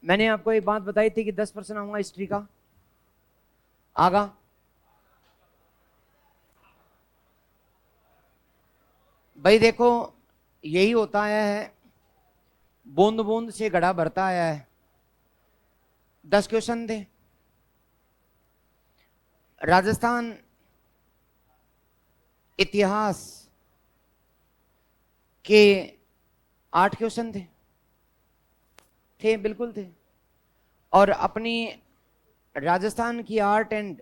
मैंने आपको एक बात बताई थी कि 10% आऊंगा हिस्ट्री का, आगा। भाई देखो, यही होता आया है, बूंद बूंद से घड़ा भरता आया है। 10 क्वेश्चन थे। राजस्थान इतिहास के 8 क्वेश्चन थे बिल्कुल थे। और अपनी राजस्थान की आर्ट एंड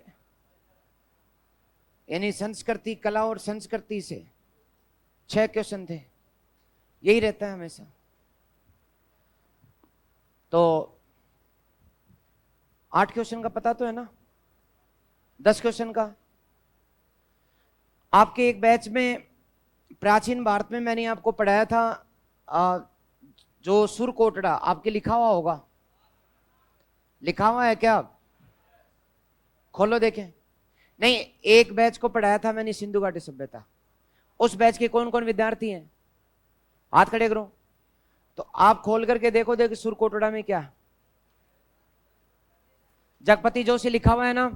यानी संस्कृति, कला और संस्कृति से 6 क्वेश्चन थे। यही रहता है हमेशा। तो 8 क्वेश्चन का पता तो है ना, 10 क्वेश्चन का। आपके एक बैच में प्राचीन भारत में मैंने आपको पढ़ाया था, जो सुरकोटड़ा आपके लिखा हुआ होगा, लिखा हुआ है क्या? खोलो देखें। नहीं, एक बैच को पढ़ाया था मैंने सिंधु घाटी सभ्यता। उस बैच के कौन कौन विद्यार्थी हैं? हाथ खड़े करो। तो आप खोल करके देखो, देखो सुरकोटड़ा में क्या है। जगपति जोशी लिखा हुआ है ना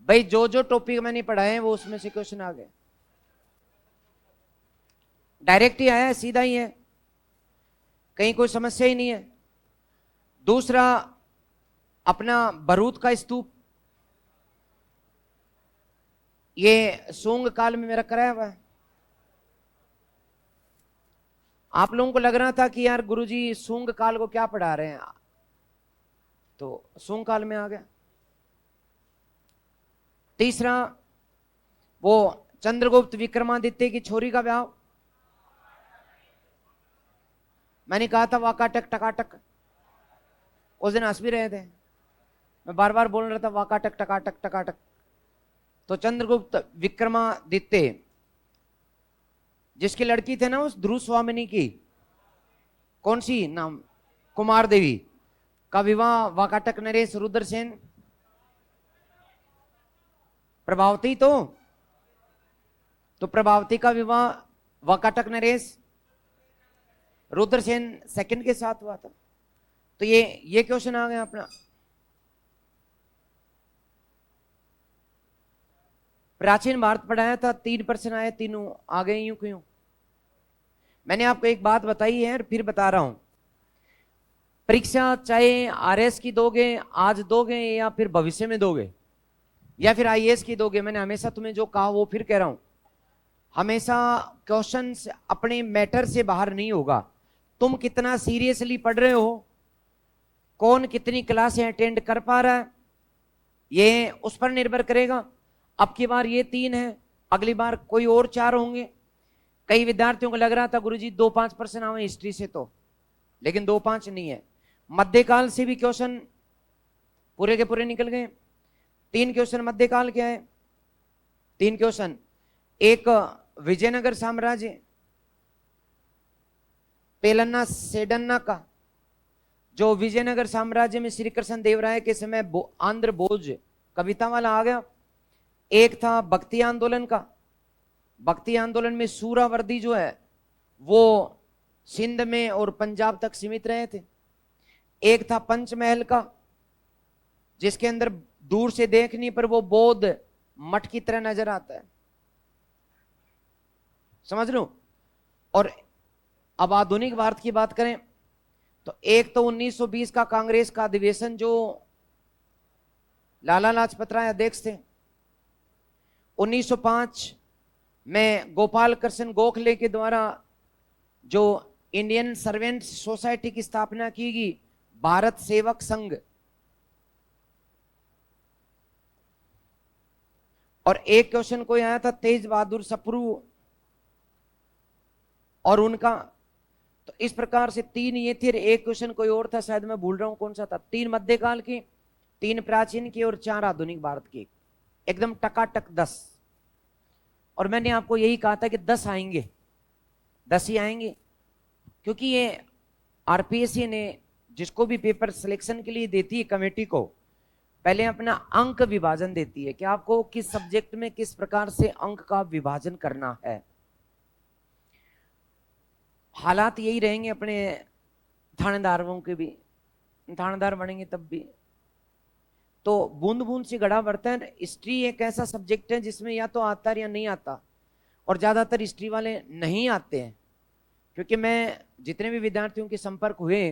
भाई? जो जो टॉपिक मैंने पढ़ाए हैं वो उसमें से क्वेश्चन आ गए। डायरेक्ट ही आया है, सीधा ही है, कहीं कोई समस्या ही नहीं है। दूसरा, अपना भरूच का स्तूप, ये सोंग काल में मेरा कराया हुआ है। आप लोगों को लग रहा था कि यार गुरुजी सुंग काल को क्या पढ़ा रहे हैं, तो सुंग काल में आ गया। तीसरा, वो चंद्रगुप्त विक्रमादित्य की छोरी का ब्याह, मैंने कहा था वाकाटक टकाटक, उस दिन हंस भी रहे थे, मैं बार बार बोल रहा था वाकाटक टकाटक टकाटक। तो चंद्रगुप्त विक्रमादित्य, जिसकी लड़की थे ना उस ध्रुव स्वामिनी की, कौन सी नाम, कुमार देवी, का विवाह वाकाटक नरेश रुद्रसेन प्रभावती, तो प्रभावती का विवाह वाकाटक नरेश रुद्रसेन सेकंड के साथ हुआ था। तो ये क्वेश्चन आ गया अपना। प्राचीन भारत पढ़ाया था, 3% आए, तीनों आ गए यूं क्यों? मैंने आपको एक बात बताई है और फिर बता रहा हूं, परीक्षा चाहे आरएस की दोगे, आज दोगे या फिर भविष्य में दोगे, या फिर आईएएस की दोगे, मैंने हमेशा तुम्हें जो कहा वो फिर कह रहा हूं, हमेशा क्वेश्चन अपने मैटर से बाहर नहीं होगा। तुम कितना सीरियसली पढ़ रहे हो, कौन कितनी क्लासें अटेंड कर पा रहा है, ये उस पर निर्भर करेगा। अब की बार ये 3 है, अगली बार कोई और 4 होंगे। कई विद्यार्थियों को लग रहा था गुरुजी 2-5% आवे हिस्ट्री से, तो लेकिन 2-5 नहीं है। मध्यकाल से भी क्वेश्चन पूरे के पूरे निकल गए। 3 क्वेश्चन मध्यकाल के आए, 3 क्वेश्चन। एक विजयनगर साम्राज्य, पेलन्ना सेडन्ना का, जो विजयनगर साम्राज्य में श्री कृष्ण देव राय के समय आंध्र भोज कविता वाला आ गया। एक था भक्ति आंदोलन का, भक्ति आंदोलन में सूरावर्दी जो है वो सिंध में और पंजाब तक सीमित रहे थे। एक था पंचमहल का, जिसके अंदर दूर से देखने पर वो बौद्ध मठ की तरह नजर आता है, समझ लो। और अब आधुनिक भारत की बात करें तो एक तो 1920 का कांग्रेस का अधिवेशन, जो लाला लाजपत राय अध्यक्ष थे। 1905 में गोपाल कृष्ण गोखले के द्वारा जो इंडियन सर्वेंट सोसाइटी की स्थापना की गई, भारत सेवक संघ। और एक क्वेश्चन कोई आया था तेज बहादुर सप्रू और उनका, तो इस प्रकार से 3 ये थे। एक क्वेश्चन कोई और था, शायद मैं भूल रहा हूं कौन सा था। 3 मध्यकाल की, 3 प्राचीन की और 4 आधुनिक भारत की, एकदम टकाटक 10। और मैंने आपको यही कहा था कि 10 आएंगे, 10 ही आएंगे, क्योंकि ये आरपीएससी ने जिसको भी पेपर सिलेक्शन के लिए देती है कमेटी को, पहले अपना अंक विभाजन देती है कि आपको किस सब्जेक्ट में किस प्रकार से अंक का विभाजन करना है। हालात यही रहेंगे अपने थानेदारों के भी, थानेदार बनेंगे तब भी। तो बूंद बूंद से घड़ा भरता है। हिस्ट्री एक ऐसा सब्जेक्ट है जिसमें या तो आता है या नहीं आता, और ज्यादातर हिस्ट्री वाले नहीं आते हैं, क्योंकि मैं जितने भी विद्यार्थियों के संपर्क हुए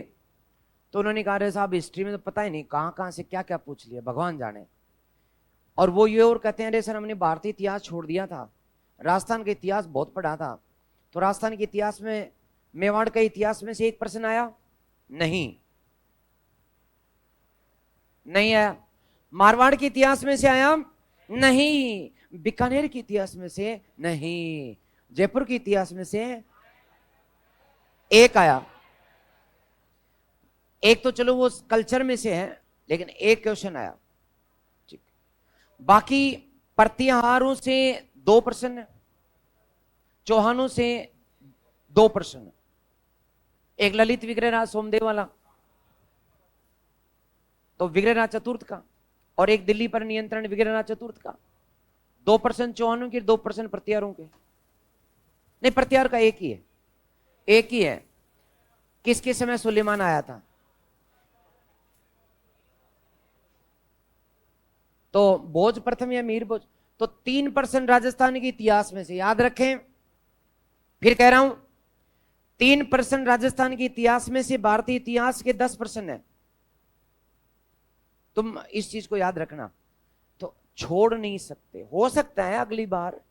तो उन्होंने कहा, साहब हिस्ट्री में तो पता ही नहीं कहाँ कहाँ से क्या क्या पूछ लिया, भगवान जाने। और वो ये और कहते हैं, अरे सर हमने भारतीय इतिहास छोड़ दिया था, राजस्थान का इतिहास बहुत पढ़ा था। तो राजस्थान के इतिहास में मेवाड़ का इतिहास में से एक प्रश्न आया? नहीं, नहीं आया। मारवाड़ के इतिहास में से आया? नहीं। बीकानेर के इतिहास में से नहीं। जयपुर के इतिहास में से एक आया। एक तो चलो वो कल्चर में से है, लेकिन एक क्वेश्चन आया। ठीक, बाकी प्रतिहारों से 2 प्रश्न, चौहानों से 2 प्रश्न, एक ललित विग्रहराज सोमदेव वाला, तो विग्रहराज चतुर्थ का, और एक दिल्ली पर नियंत्रण विग्रहराज चतुर्थ का। 2 प्रश्न चौहानों के, 2 प्रश्न प्रतिहारों के। नहीं, प्रतिहार का एक ही है, एक ही है। किसके समय सुलेमान आया था? तो भोज प्रथम या मीर भोज। तो 3% राजस्थान के इतिहास में से, याद रखें, फिर कह रहा हूं 3% राजस्थान के इतिहास में से भारतीय इतिहास के 10% है। तुम इस चीज को याद रखना, तो छोड़ नहीं सकते। हो सकता है अगली बार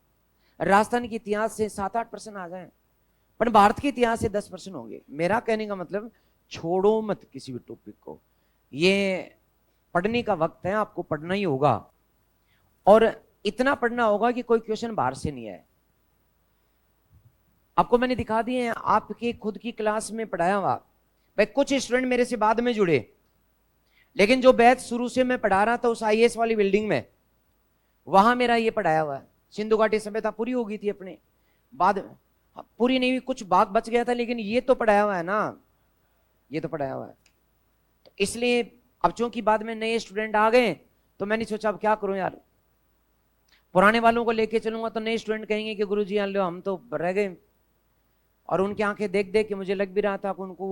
राजस्थान के इतिहास से 7-8% आ जाए, पर भारत के इतिहास से 10% होंगे। मेरा कहने का मतलब, छोड़ो मत किसी भी टॉपिक को। ये पढ़ने का वक्त है, आपको पढ़ना ही होगा, और इतना पढ़ना होगा कि कोई क्वेश्चन बाहर से नहीं आए। आपको मैंने दिखा दिए हैं, आपके खुद की क्लास में पढ़ाया हुआ। भाई कुछ स्टूडेंट मेरे से बाद में जुड़े, लेकिन जो बैच शुरू से मैं पढ़ा रहा था उस आईएएस वाली बिल्डिंग में, वहां मेरा ये पढ़ाया हुआ है। सिंधु घाटी सभ्यता पूरी हो गई थी अपने, बाद में पूरी नहीं हुई, कुछ भाग बच गया था, लेकिन ये तो पढ़ाया हुआ है ना, ये तो पढ़ाया हुआ है। तो इसलिए अब चूंकि बाद में नए स्टूडेंट आ गए, तो मैंने सोचा अब क्या करूं यार, पुराने वालों को लेके चलूंगा तो नए स्टूडेंट कहेंगे कि गुरुजी लो हम तो रह गए। और उनकी आंखें देख देख के मुझे लग भी रहा था कि उनको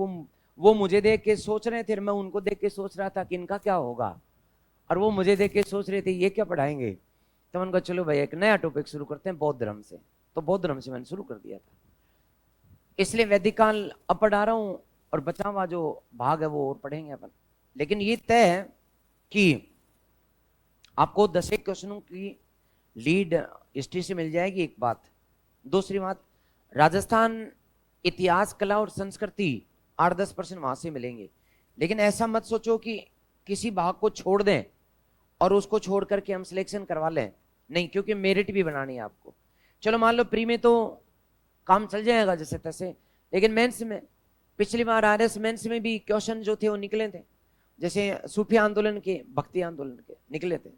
वो मुझे देख के सोच रहे थे, मैं उनको देख के सोच रहा था कि इनका क्या होगा, और वो मुझे देख के सोच रहे थे ये क्या पढ़ाएंगे। तो उनको चलो भाई एक नया टॉपिक शुरू करते हैं बौद्ध धर्म से। तो बौद्ध धर्म से मैंने शुरू कर दिया था, इसलिए वैदिक काल अब पढ़ा रहा हूं, और बचा हुआ जो भाग है वो और पढ़ेंगे अपन। लेकिन ये तय है कि आपको 10 क्वेश्चनों की लीड हिस्ट्री से मिल जाएगी, एक बात। दूसरी बात, राजस्थान इतिहास, कला और संस्कृति 8-10% वहां से मिलेंगे। लेकिन ऐसा मत सोचो कि किसी भाग को छोड़ दें और उसको छोड़ करके हम सिलेक्शन करवा लें, नहीं, क्योंकि मेरिट भी बनानी है आपको। चलो मान लो प्री में तो काम चल जाएगा जैसे तैसे, लेकिन मेंस में, पिछली बार आरएस मेंस में भी क्वेश्चन जो थे वो निकले थे, जैसे सूफी आंदोलन के, भक्ति आंदोलन के निकले थे,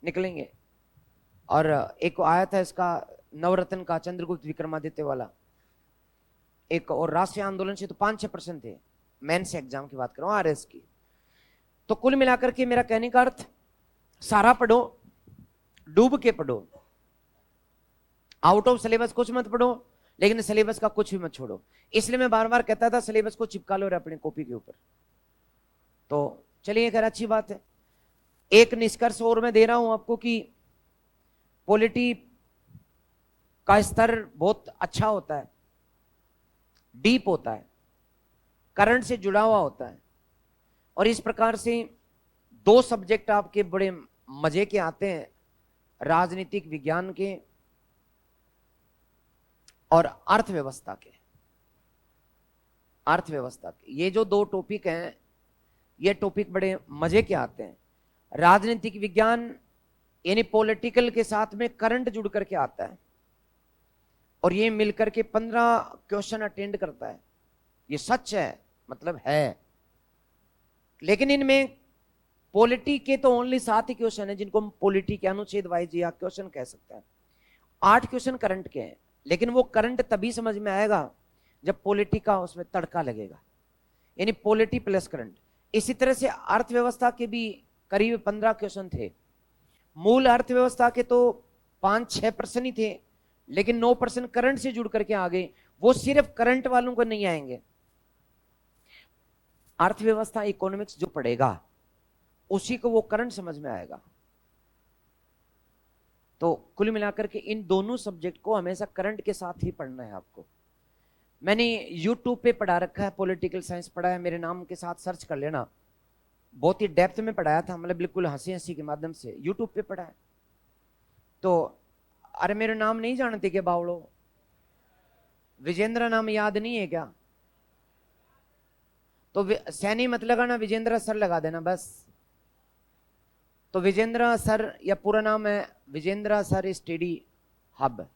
निकलेंगे। और एक आया था इसका नवरत्न का, चंद्रगुप्त विक्रमादित्य वाला एक, और राष्ट्रीय आंदोलन से तो 5-6% थे। मेंस एग्जाम की बात कर रहा हूं, आरएस की। तो कुल मिलाकर के मेरा कहने का अर्थ, सारा पढ़ो, डूब के पढ़ो, आउट ऑफ सिलेबस कुछ मत पढ़ो, लेकिन सिलेबस का कुछ भी मत छोड़ो। इसलिए मैं बार बार कहता था सिलेबस को चिपका लो अपने कॉपी के ऊपर। तो चलिए खैर अच्छी बात है। एक निष्कर्ष और मैं दे रहा हूं आपको कि पॉलिटी का स्तर बहुत अच्छा होता है, डीप होता है, करंट से जुड़ा हुआ होता है, और इस प्रकार से 2 सब्जेक्ट आपके बड़े मजे के आते हैं, राजनीतिक विज्ञान के और अर्थव्यवस्था के। अर्थव्यवस्था के ये जो 2 टॉपिक हैं, ये टॉपिक बड़े मजे के आते हैं। राजनीतिक विज्ञान यानी पॉलिटिकल के साथ में करंट जुड़ करके आता है, और ये मिलकर के 15 क्वेश्चन अटेंड करता है। ये सच है, मतलब है। लेकिन इनमें पॉलिटी के तो ओनली 7 ही क्वेश्चन है, जिनको हम पॉलिटी के अनुच्छेद वाइज या क्वेश्चन कह सकते हैं। 8 क्वेश्चन करंट के हैं, लेकिन वो करंट तभी समझ में आएगा जब पॉलिटी का उसमें तड़का लगेगा, यानी पॉलिटी प्लस करंट। इसी तरह से अर्थव्यवस्था के भी करीब 15 क्वेश्चन थे। मूल अर्थव्यवस्था के तो 5-6% ही थे, लेकिन 9% करंट से जुड़ करके आ गए, वो सिर्फ करंट वालों को नहीं आएंगे। अर्थव्यवस्था इकोनॉमिक्स जो पढ़ेगा उसी को वो करंट समझ में आएगा। तो कुल मिलाकर के इन दोनों सब्जेक्ट को हमेशा करंट के साथ ही पढ़ना है आपको। मैंने यूट्यूब पे पढ़ा रखा है, पॉलिटिकल साइंस पढ़ा है, मेरे नाम के साथ सर्च कर लेना, बहुत ही डेप्थ में पढ़ाया था, मतलब बिल्कुल हंसी हंसी के माध्यम से यूट्यूब पे पढ़ा है। तो अरे मेरा नाम नहीं जानते क्या बावड़ो? विजेंद्र नाम याद नहीं है क्या? तो सैनी मत लगाना, विजेंद्र सर लगा देना बस। तो विजेंद्र सर, या पूरा नाम है विजेंद्र सर स्टडी हब,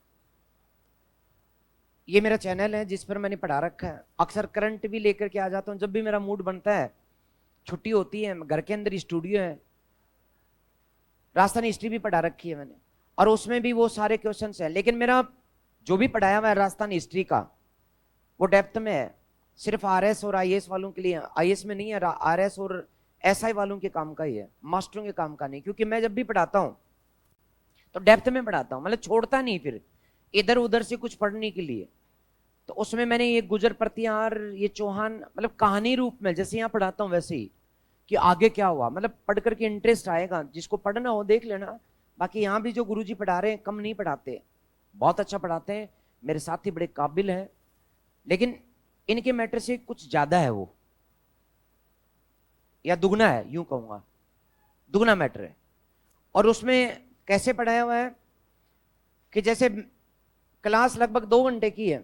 ये मेरा चैनल है जिस पर मैंने पढ़ा रखा है। अक्सर करंट भी लेकर के आ जाता हूं जब भी मेरा मूड बनता है, छुट्टी होती है, घर के अंदर स्टूडियो है, राजस्थान हिस्ट्री भी पढ़ा रखी है मैंने, और उसमें भी वो सारे क्वेश्चंस हैं। लेकिन मेरा जो भी पढ़ाया हुआ है राजस्थान हिस्ट्री का वो डेप्थ में है, सिर्फ आरएस और आईएएस वालों के लिए, आईएएस में नहीं है, आरएस और एसआई वालों के काम का ही है, मास्टरों के काम का नहीं। क्योंकि मैं जब भी पढ़ाता हूं तो डेप्थ में पढ़ाता हूं, मतलब छोड़ता नहीं फिर इधर उधर से कुछ पढ़ने के लिए। तो उसमें मैंने ये गुजर प्रतिहार, ये चौहान, मतलब कहानी रूप में जैसे यहाँ पढ़ाता हूँ वैसे ही, कि आगे क्या हुआ, मतलब पढ़ करके इंटरेस्ट आएगा, जिसको पढ़ना हो देख लेना। बाकी यहाँ भी जो गुरुजी पढ़ा रहे हैं कम नहीं पढ़ाते, बहुत अच्छा पढ़ाते हैं, मेरे साथी बड़े काबिल हैं, लेकिन इनके मैटर से कुछ ज्यादा है वो, या दुगना है, यूं कहूंगा दुगना मैटर है। और उसमें कैसे पढ़ाया हुआ है कि जैसे क्लास लगभग 2 घंटे की है,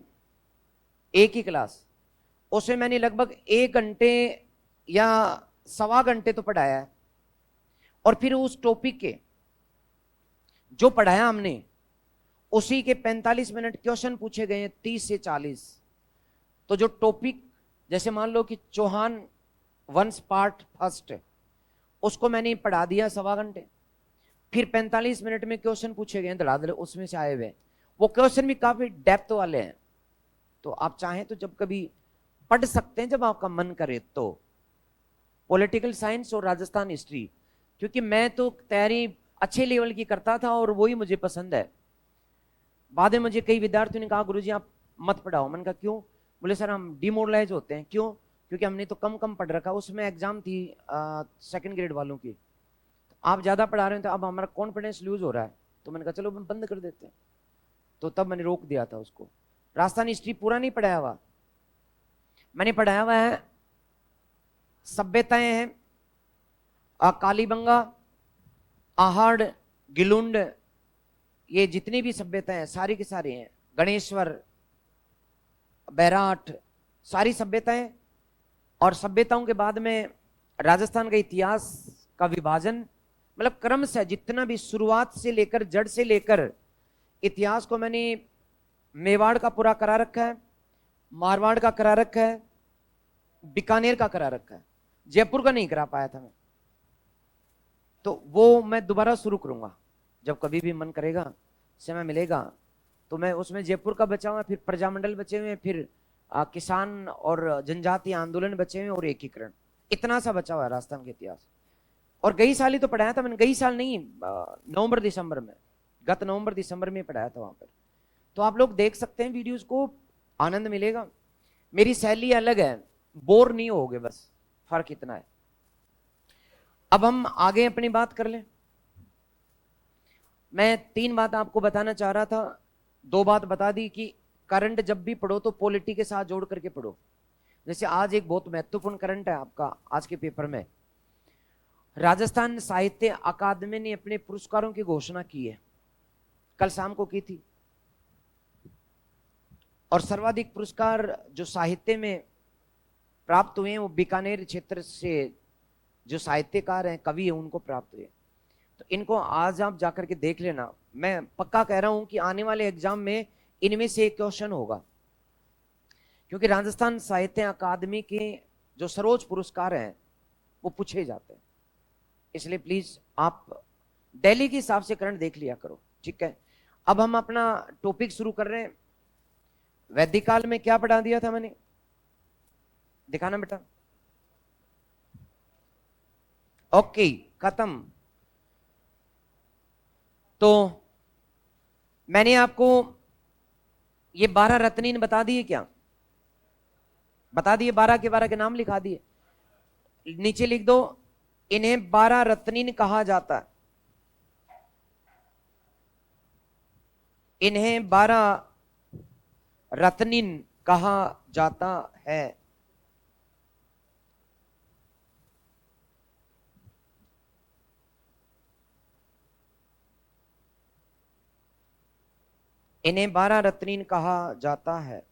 एक ही क्लास, उसमें मैंने लगभग 1 घंटे या सवा घंटे तो पढ़ाया है, और फिर उस टॉपिक के जो पढ़ाया हमने उसी के 45 मिनट क्वेश्चन पूछे गए हैं, 30 से 40। तो जो टॉपिक, जैसे मान लो कि चौहान वंश पार्ट फर्स्ट, उसको मैंने पढ़ा दिया सवा घंटे, फिर 45 मिनट में क्वेश्चन पूछे गए धड़ाधड़ उसमें से आए हुए, वो क्वेश्चन भी काफी डेप्थ वाले हैं। तो आप चाहें तो जब कभी पढ़ सकते हैं, जब आपका मन करे तो, पॉलिटिकल साइंस और राजस्थान हिस्ट्री, क्योंकि मैं तो तैयारी अच्छे लेवल की करता था और वही मुझे पसंद है। बाद में मुझे कई विद्यार्थियों ने कहा गुरुजी आप मत पढ़ाओ, मैंने कहा क्यों? बोले सर हम डिमोरलाइज होते हैं। क्यों? क्योंकि हमने तो कम कम पढ़ रखा, उसमें एग्जाम थी 2nd ग्रेड वालों की, आप ज्यादा पढ़ा रहे हैं तो अब हमारा कॉन्फिडेंस लूज हो रहा है। तो मैंने कहा चलो बंद कर देते हैं, तो तब मैंने रोक दिया था उसको। राजस्थान हिस्ट्री पूरा नहीं पढ़ाया हुआ, मैंने पढ़ाया हुआ है सभ्यताएं हैं, कालीबंगा, आहड़, गिलुंड, ये जितनी भी सभ्यताएं हैं सारी की सारी हैं, गणेश्वर, बैराट, सारी सभ्यताएं। और सभ्यताओं के बाद में राजस्थान का इतिहास का विभाजन, मतलब क्रम से जितना भी शुरुआत से लेकर जड़ से लेकर इतिहास को मैंने मेवाड़ का पूरा करा रखा है, मारवाड़ का करा रखा है, बीकानेर का करा रखा है, जयपुर का नहीं करा पाया था मैं। तो वो मैं दोबारा शुरू करूंगा, जब कभी भी मन करेगा, समय मिलेगा तो मैं उसमें जयपुर का बचा हुआ, फिर प्रजामंडल बचे हुए, फिर किसान और जनजातीय आंदोलन बचे हुए, और एकीकरण, इतना सा बचा हुआ है राजस्थान के इतिहास। और गई साल ही तो पढ़ाया था मैंने, गई साल नहीं, नवंबर दिसंबर में, गत नवंबर दिसंबर में पढ़ाया था वहां पर। तो आप लोग देख सकते हैं वीडियोस को, आनंद मिलेगा। मेरी शैली अलग है, बोर नहीं होगे, बस फर्क इतना है। अब हम आगे अपनी बात कर लें। मैं 3 बात आपको बताना चाह रहा था, 2 बात बता दी कि करंट जब भी पढ़ो तो पॉलिटी के साथ जोड़ करके पढ़ो। जैसे आज एक बहुत महत्वपूर्ण करंट है आपका आज के पेपर में, राजस्थान साहित्य अकादमी ने अपने पुरस्कारों की घोषणा की है, कल शाम को की थी। और सर्वाधिक पुरस्कार जो साहित्य में प्राप्त हुए हैं वो बीकानेर क्षेत्र से जो साहित्यकार हैं, कवि हैं, उनको प्राप्त हुए। तो इनको आज आप जाकर के देख लेना, मैं पक्का कह रहा हूं कि आने वाले एग्जाम में इनमें से एक क्वेश्चन होगा, क्योंकि राजस्थान साहित्य अकादमी के जो सर्वोच्च पुरस्कार हैं वो पूछे जाते हैं। इसलिए प्लीज आप दिल्ली के हिसाब से करंट देख लिया करो, ठीक है। अब हम अपना टॉपिक शुरू कर रहे हैं। वैदिक काल में क्या पढ़ा दिया था मैंने, दिखाना बेटा। ओके, खत्म। तो मैंने आपको ये 12 रत्नीन बता दिए क्या? बता दिए, 12 के 12 के नाम लिखा दिए। नीचे लिख दो, इन्हें 12 रत्नीन कहा जाता है। इन्हें 12 रत्नीन कहा जाता है। इन्हें 12 रत्नीन कहा जाता है।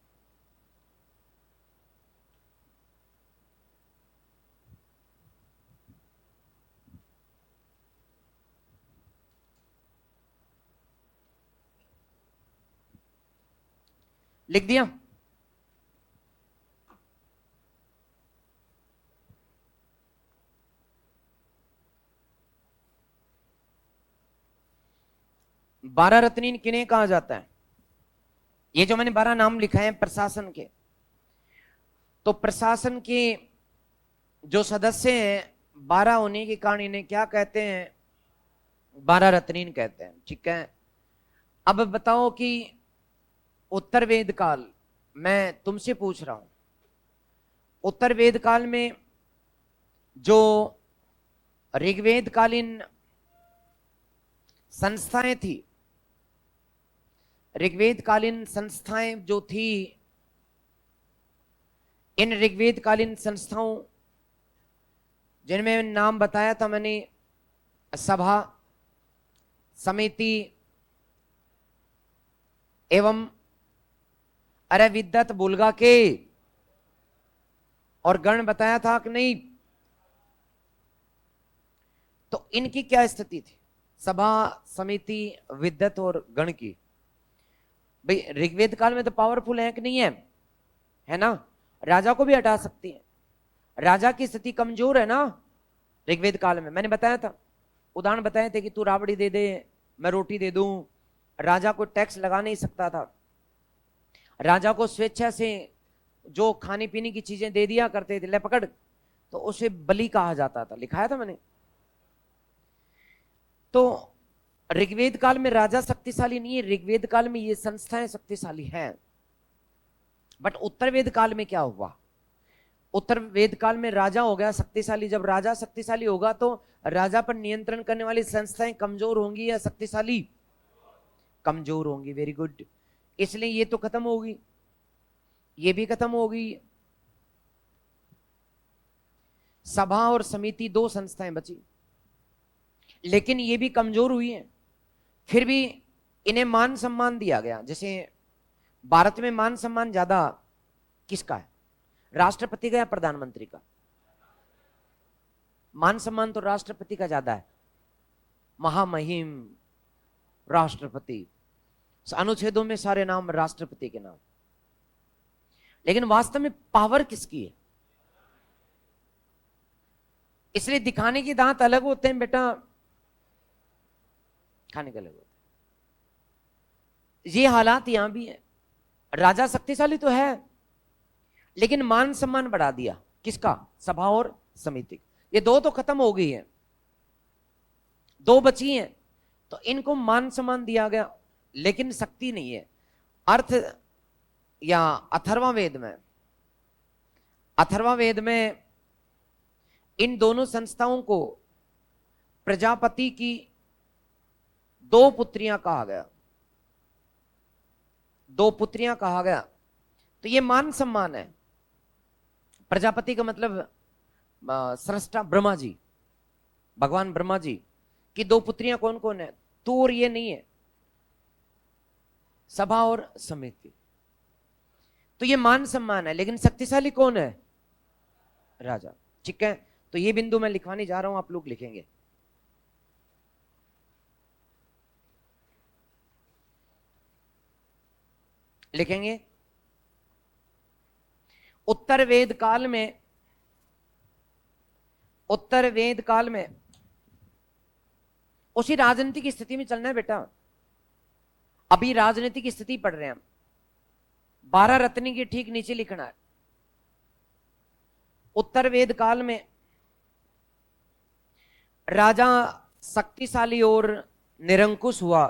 लिख दिया? बारह रत्नीन किन्हें कहा जाता है? ये जो मैंने 12 नाम लिखा है प्रशासन के, तो प्रशासन के जो सदस्य हैं 12 होने के कारण इन्हें क्या कहते हैं? 12 रत्नीन कहते हैं। ठीक है, अब बताओ कि उत्तर वेद काल, मैं तुमसे पूछ रहा हूं, उत्तर वेद काल में जो ऋग्वेद कालीन संस्थाएं थी, ऋग्वेद कालीन संस्थाएं जो थी, इन ऋग्वेद कालीन संस्थाओं जिनमें नाम बताया था मैंने, सभा, समिति एवं अरे विद्वत बुलगा के, और गण बताया था कि नहीं? तो इनकी क्या स्थिति थी? सभा, समिति, विद्वत और गण की। भाई ऋग्वेद काल में तो पावरफुल है कि नहीं है? है ना? राजा को भी हटा सकती है। राजा की स्थिति कमजोर है ना ऋग्वेद काल में। मैंने बताया था, उदाहरण बताए थे कि तू राबड़ी दे दे, मैं रोटी दे दूं। राजा को टैक्स लगा नहीं सकता था। राजा को स्वेच्छा से जो खाने पीने की चीजें दे दिया करते थे, ले पकड़, तो उसे बलि कहा जाता था। लिखाया था मैंने। तो ऋग्वेद काल में राजा शक्तिशाली नहीं है, ऋग्वेद काल में ये संस्थाएं शक्तिशाली हैं। बट उत्तर वेद काल में क्या हुआ? उत्तर वेद काल में राजा हो गया शक्तिशाली। जब राजा शक्तिशाली होगा तो राजा पर नियंत्रण करने वाली संस्थाएं कमजोर होंगी या शक्तिशाली? कमजोर होंगी। Very good. इसलिए ये तो खत्म होगी, ये भी खत्म होगी। सभा और समिति दो संस्थाएं बची, लेकिन ये भी कमजोर हुई हैं। फिर भी इन्हें मान सम्मान दिया गया। जैसे भारत में मान सम्मान ज्यादा किसका है? राष्ट्रपति का या प्रधानमंत्री का? मान सम्मान तो राष्ट्रपति का ज्यादा है। महामहिम राष्ट्रपति, अनुच्छेदों में सारे नाम राष्ट्रपति के नाम। लेकिन वास्तव में पावर किसकी है? इसलिए दिखाने के दांत अलग होते हैं बेटा, खाने के अलग होते हैं। ये हालात यहां भी है। राजा शक्तिशाली तो है, लेकिन मान सम्मान बढ़ा दिया किसका? सभा और समिति। ये दो तो खत्म हो गई है, दो बची हैं, तो इनको मान सम्मान दिया गया, लेकिन शक्ति नहीं है। अर्थ या अथर्वा वेद में इन दोनों संस्थाओं को प्रजापति की दो पुत्रियां कहा गया, दो पुत्रियां कहा गया। तो ये मान सम्मान है। प्रजापति का मतलब सृष्टा ब्रह्मा जी, भगवान ब्रह्मा जी की दो पुत्रियां कौन कौन है? तू और ये नहीं है, सभा और समिति। तो ये मान सम्मान है, लेकिन शक्तिशाली कौन है? राजा। ठीक है, तो ये बिंदु मैं लिखवाने जा रहा हूं, आप लोग लिखेंगे। लिखेंगे उत्तर वेद काल में उसी राजनीतिक स्थिति में चलना है बेटा। अभी राजनीतिक स्थिति पढ़ रहे हैं हम। 12 रत्नी के ठीक नीचे लिखना है, उत्तर वेद काल में राजा शक्तिशाली और निरंकुश हुआ।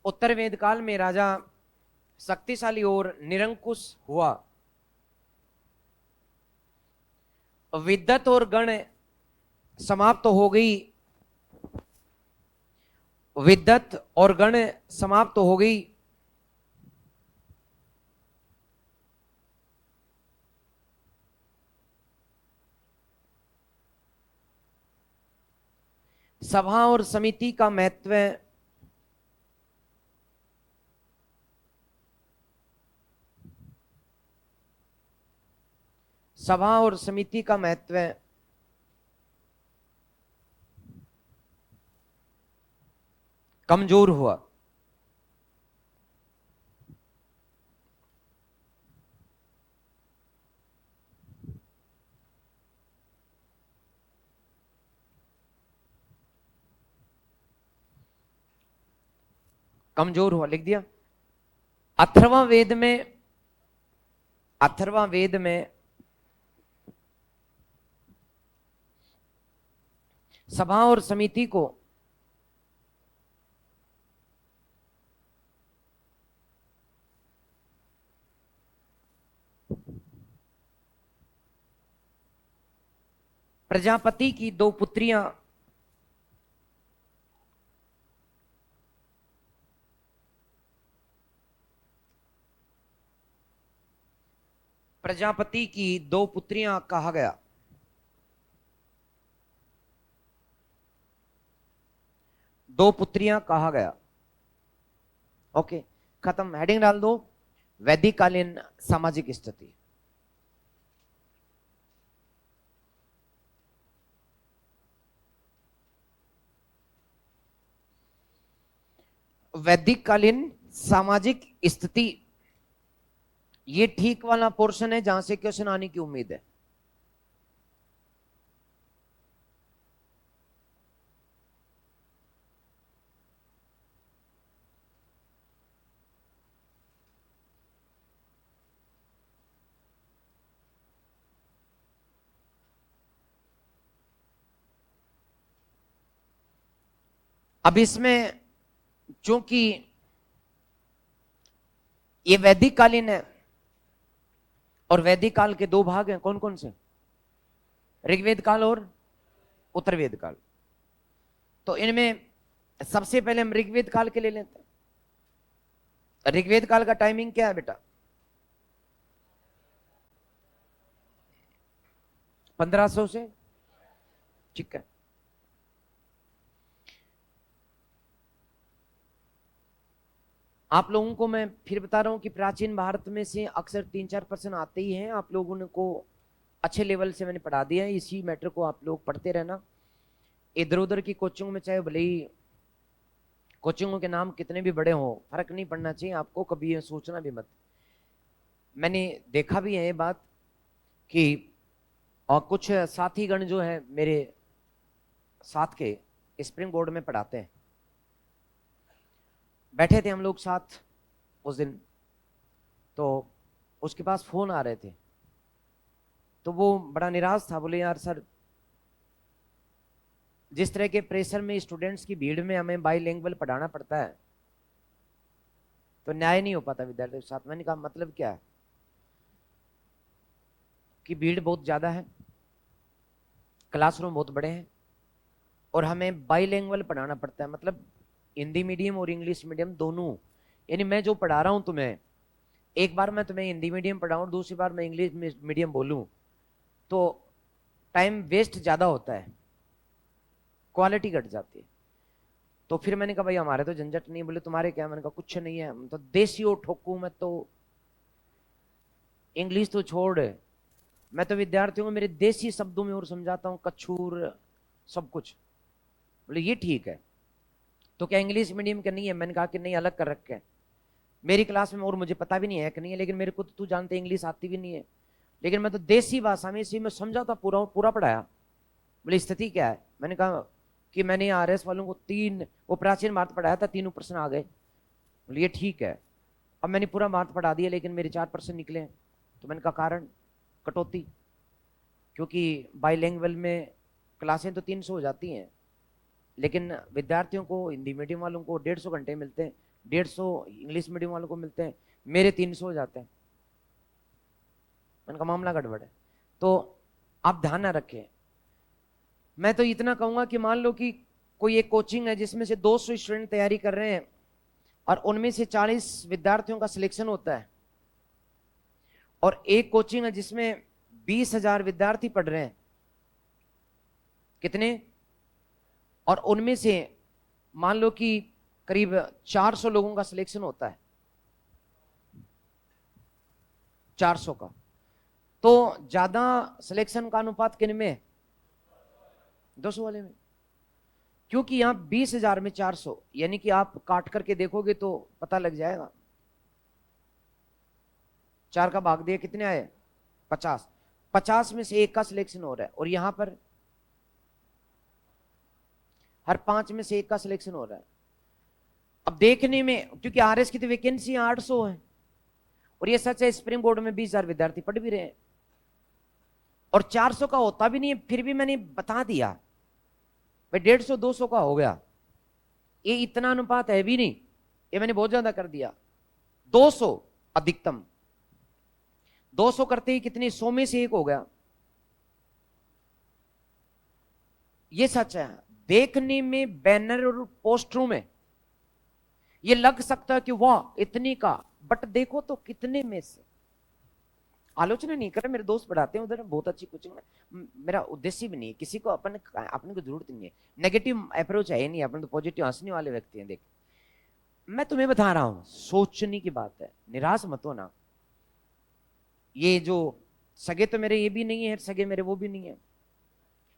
उत्तर वेद काल में राजा शक्तिशाली और निरंकुश हुआ। विद्वत और गण समाप्त तो हो गई, विद्वत और गण समाप्त तो हो गई। सभा और समिति का महत्व, सभा और समिति का महत्व कमजोर हुआ। कमजोर हुआ लिख दिया। अथर्वा वेद में, अथर्वा वेद में सभा और समिति को प्रजापति की दो पुत्रियां प्रजापति की दो पुत्रियां कहा गया। दो पुत्रियां कहा गया। ओके, खत्म। हेडिंग डाल दो, वैदिक कालीन सामाजिक स्थिति। वैदिक कालीन सामाजिक स्थिति, ये ठीक वाला पोर्शन है जहां से क्वेश्चन आने की उम्मीद है। अब इसमें चूंकि ये वैदिक कालीन है और वैदिक काल के दो भाग हैं, कौन कौन से? ऋग्वेद काल और उत्तरवेद काल। तो इनमें सबसे पहले हम ऋग्वेद काल के ले लेते हैं। ऋग्वेद काल का टाइमिंग क्या है बेटा? 1500 से, ठीक है। आप लोगों को मैं फिर बता रहा हूं कि प्राचीन भारत में से अक्सर 3-4 प्रश्न आते ही हैं। आप लोगों को अच्छे लेवल से मैंने पढ़ा दिया है, इसी मैटर को आप लोग पढ़ते रहना। इधर उधर की कोचिंग में, चाहे भले ही कोचिंगों के नाम कितने भी बड़े हों, फर्क नहीं पड़ना चाहिए आपको, कभी ये सोचना भी मत। मैंने देखा भी है ये बात कि और कुछ साथीगण जो है मेरे साथ के स्प्रिंग बोर्ड में पढ़ाते हैं, बैठे थे हम लोग साथ उस दिन, तो उसके पास फोन आ रहे थे, तो वो बड़ा निराश था। बोले यार सर, जिस तरह के प्रेशर में स्टूडेंट्स की भीड़ में हमें बाईलिंगुअल पढ़ाना पड़ता है तो न्याय नहीं हो पाता विद्यार्थियों के साथ। मैंने कहा मतलब क्या है? कि भीड़ बहुत ज्यादा है, क्लासरूम बहुत बड़े हैं और हमें बाईलिंगुअल पढ़ाना पड़ता है, मतलब हिंदी मीडियम और इंग्लिश मीडियम दोनों। यानी मैं जो पढ़ा रहा हूं तुम्हें, एक बार मैं तुम्हें हिंदी मीडियम पढ़ाऊं, दूसरी बार मैं इंग्लिश मीडियम बोलूं, तो टाइम वेस्ट ज्यादा होता है, क्वालिटी घट जाती है। तो फिर मैंने कहा भाई हमारे तो झंझट नहीं। बोले तुम्हारे क्या? मैंने कहा कुछ नहीं है, हम तो देसी और ठोकू, मैं तो इंग्लिश तो छोड़, मैं तो विद्यार्थियों को मेरे देसी शब्दों में और समझाता हूँ, कछूर सब कुछ। बोले ये ठीक है, तो क्या इंग्लिश मीडियम का नहीं है? मैंने कहा कि नहीं, अलग कर रखे हैं मेरी क्लास में, और मुझे पता भी नहीं है कि नहीं है, लेकिन मेरे को तो तू जानते इंग्लिश आती भी नहीं है, लेकिन मैं तो देसी भाषा में इसी में समझाता, पूरा पूरा पढ़ाया। बोले स्थिति क्या है? मैंने कहा कि मैंने आरएस वालों को 3 वो प्राचीन भारत पढ़ाया था, 3 प्रश्न आ गए। बोले ये ठीक है। अब मैंने पूरा भारत पढ़ा दिया लेकिन मेरे 4 प्रश्न निकले। तो मैंने कहा कारण? कटौती, क्योंकि बाईलिंगुअल में क्लासें तो 300 हो जाती हैं, लेकिन विद्यार्थियों को, हिंदी मीडियम वालों को 150 घंटे मिलते हैं, 150 इंग्लिश मीडियम वालों को मिलते हैं, मेरे 300 हो जाते हैं। उनका मामला गड़बड़ है। तो आप ध्यान ना रखें। मैं तो इतना कहूंगा कि मान लो कि कोई एक कोचिंग है जिसमें से 200 स्टूडेंट तैयारी कर रहे हैं और उनमें से 40 विद्यार्थियों का सिलेक्शन होता है, और एक कोचिंग है जिसमें 20,000 विद्यार्थी पढ़ रहे हैं, कितने, और उनमें से मान लो कि करीब 400 लोगों का सिलेक्शन होता है, 400 का, तो ज्यादा सिलेक्शन का अनुपात किन में है? 200 वाले में। क्योंकि यहां 20,000 में 400, यानी कि आप काट करके देखोगे तो पता लग जाएगा। 4 का भाग दिया, कितने आए? 50। 50 में से 1 का सिलेक्शन हो रहा है, और यहां पर हर 5 में से 1 का सिलेक्शन हो रहा है। अब देखने में, क्योंकि आरएस की तो वैकेंसी 800 है, और ये सच है स्प्रिंग बोर्ड में 20,000 विद्यार्थी पढ़ भी रहे हैं, और 400 का होता भी नहीं है, फिर भी मैंने बता दिया भाई 150 200 का हो गया। ये इतना अनुपात है भी नहीं, ये मैंने बहुत ज्यादा कर दिया। 200 अधिकतम, 200 करते ही कितनी, 100 में से 1 हो गया। ये सच है। देखने में बैनर और पोस्टरों में ये लग सकता है कि वाह इतनी का, बट देखो तो कितने में से। आलोचना नहीं कर रहे, मेरे दोस्त पढ़ाते हैं उधर बहुत अच्छी कोचिंग में, मेरा उद्देश्य भी नहीं है किसी को अपने को जरूरत नहीं है, नेगेटिव अप्रोच है ही नहीं, अपने तो पॉजिटिव हंसने वाले व्यक्ति हैं। देख, मैं तुम्हें बता रहा हूं, सोचने की बात है, निराश मत होना। ये जो सगे तो मेरे ये भी नहीं है, सगे मेरे वो भी नहीं है,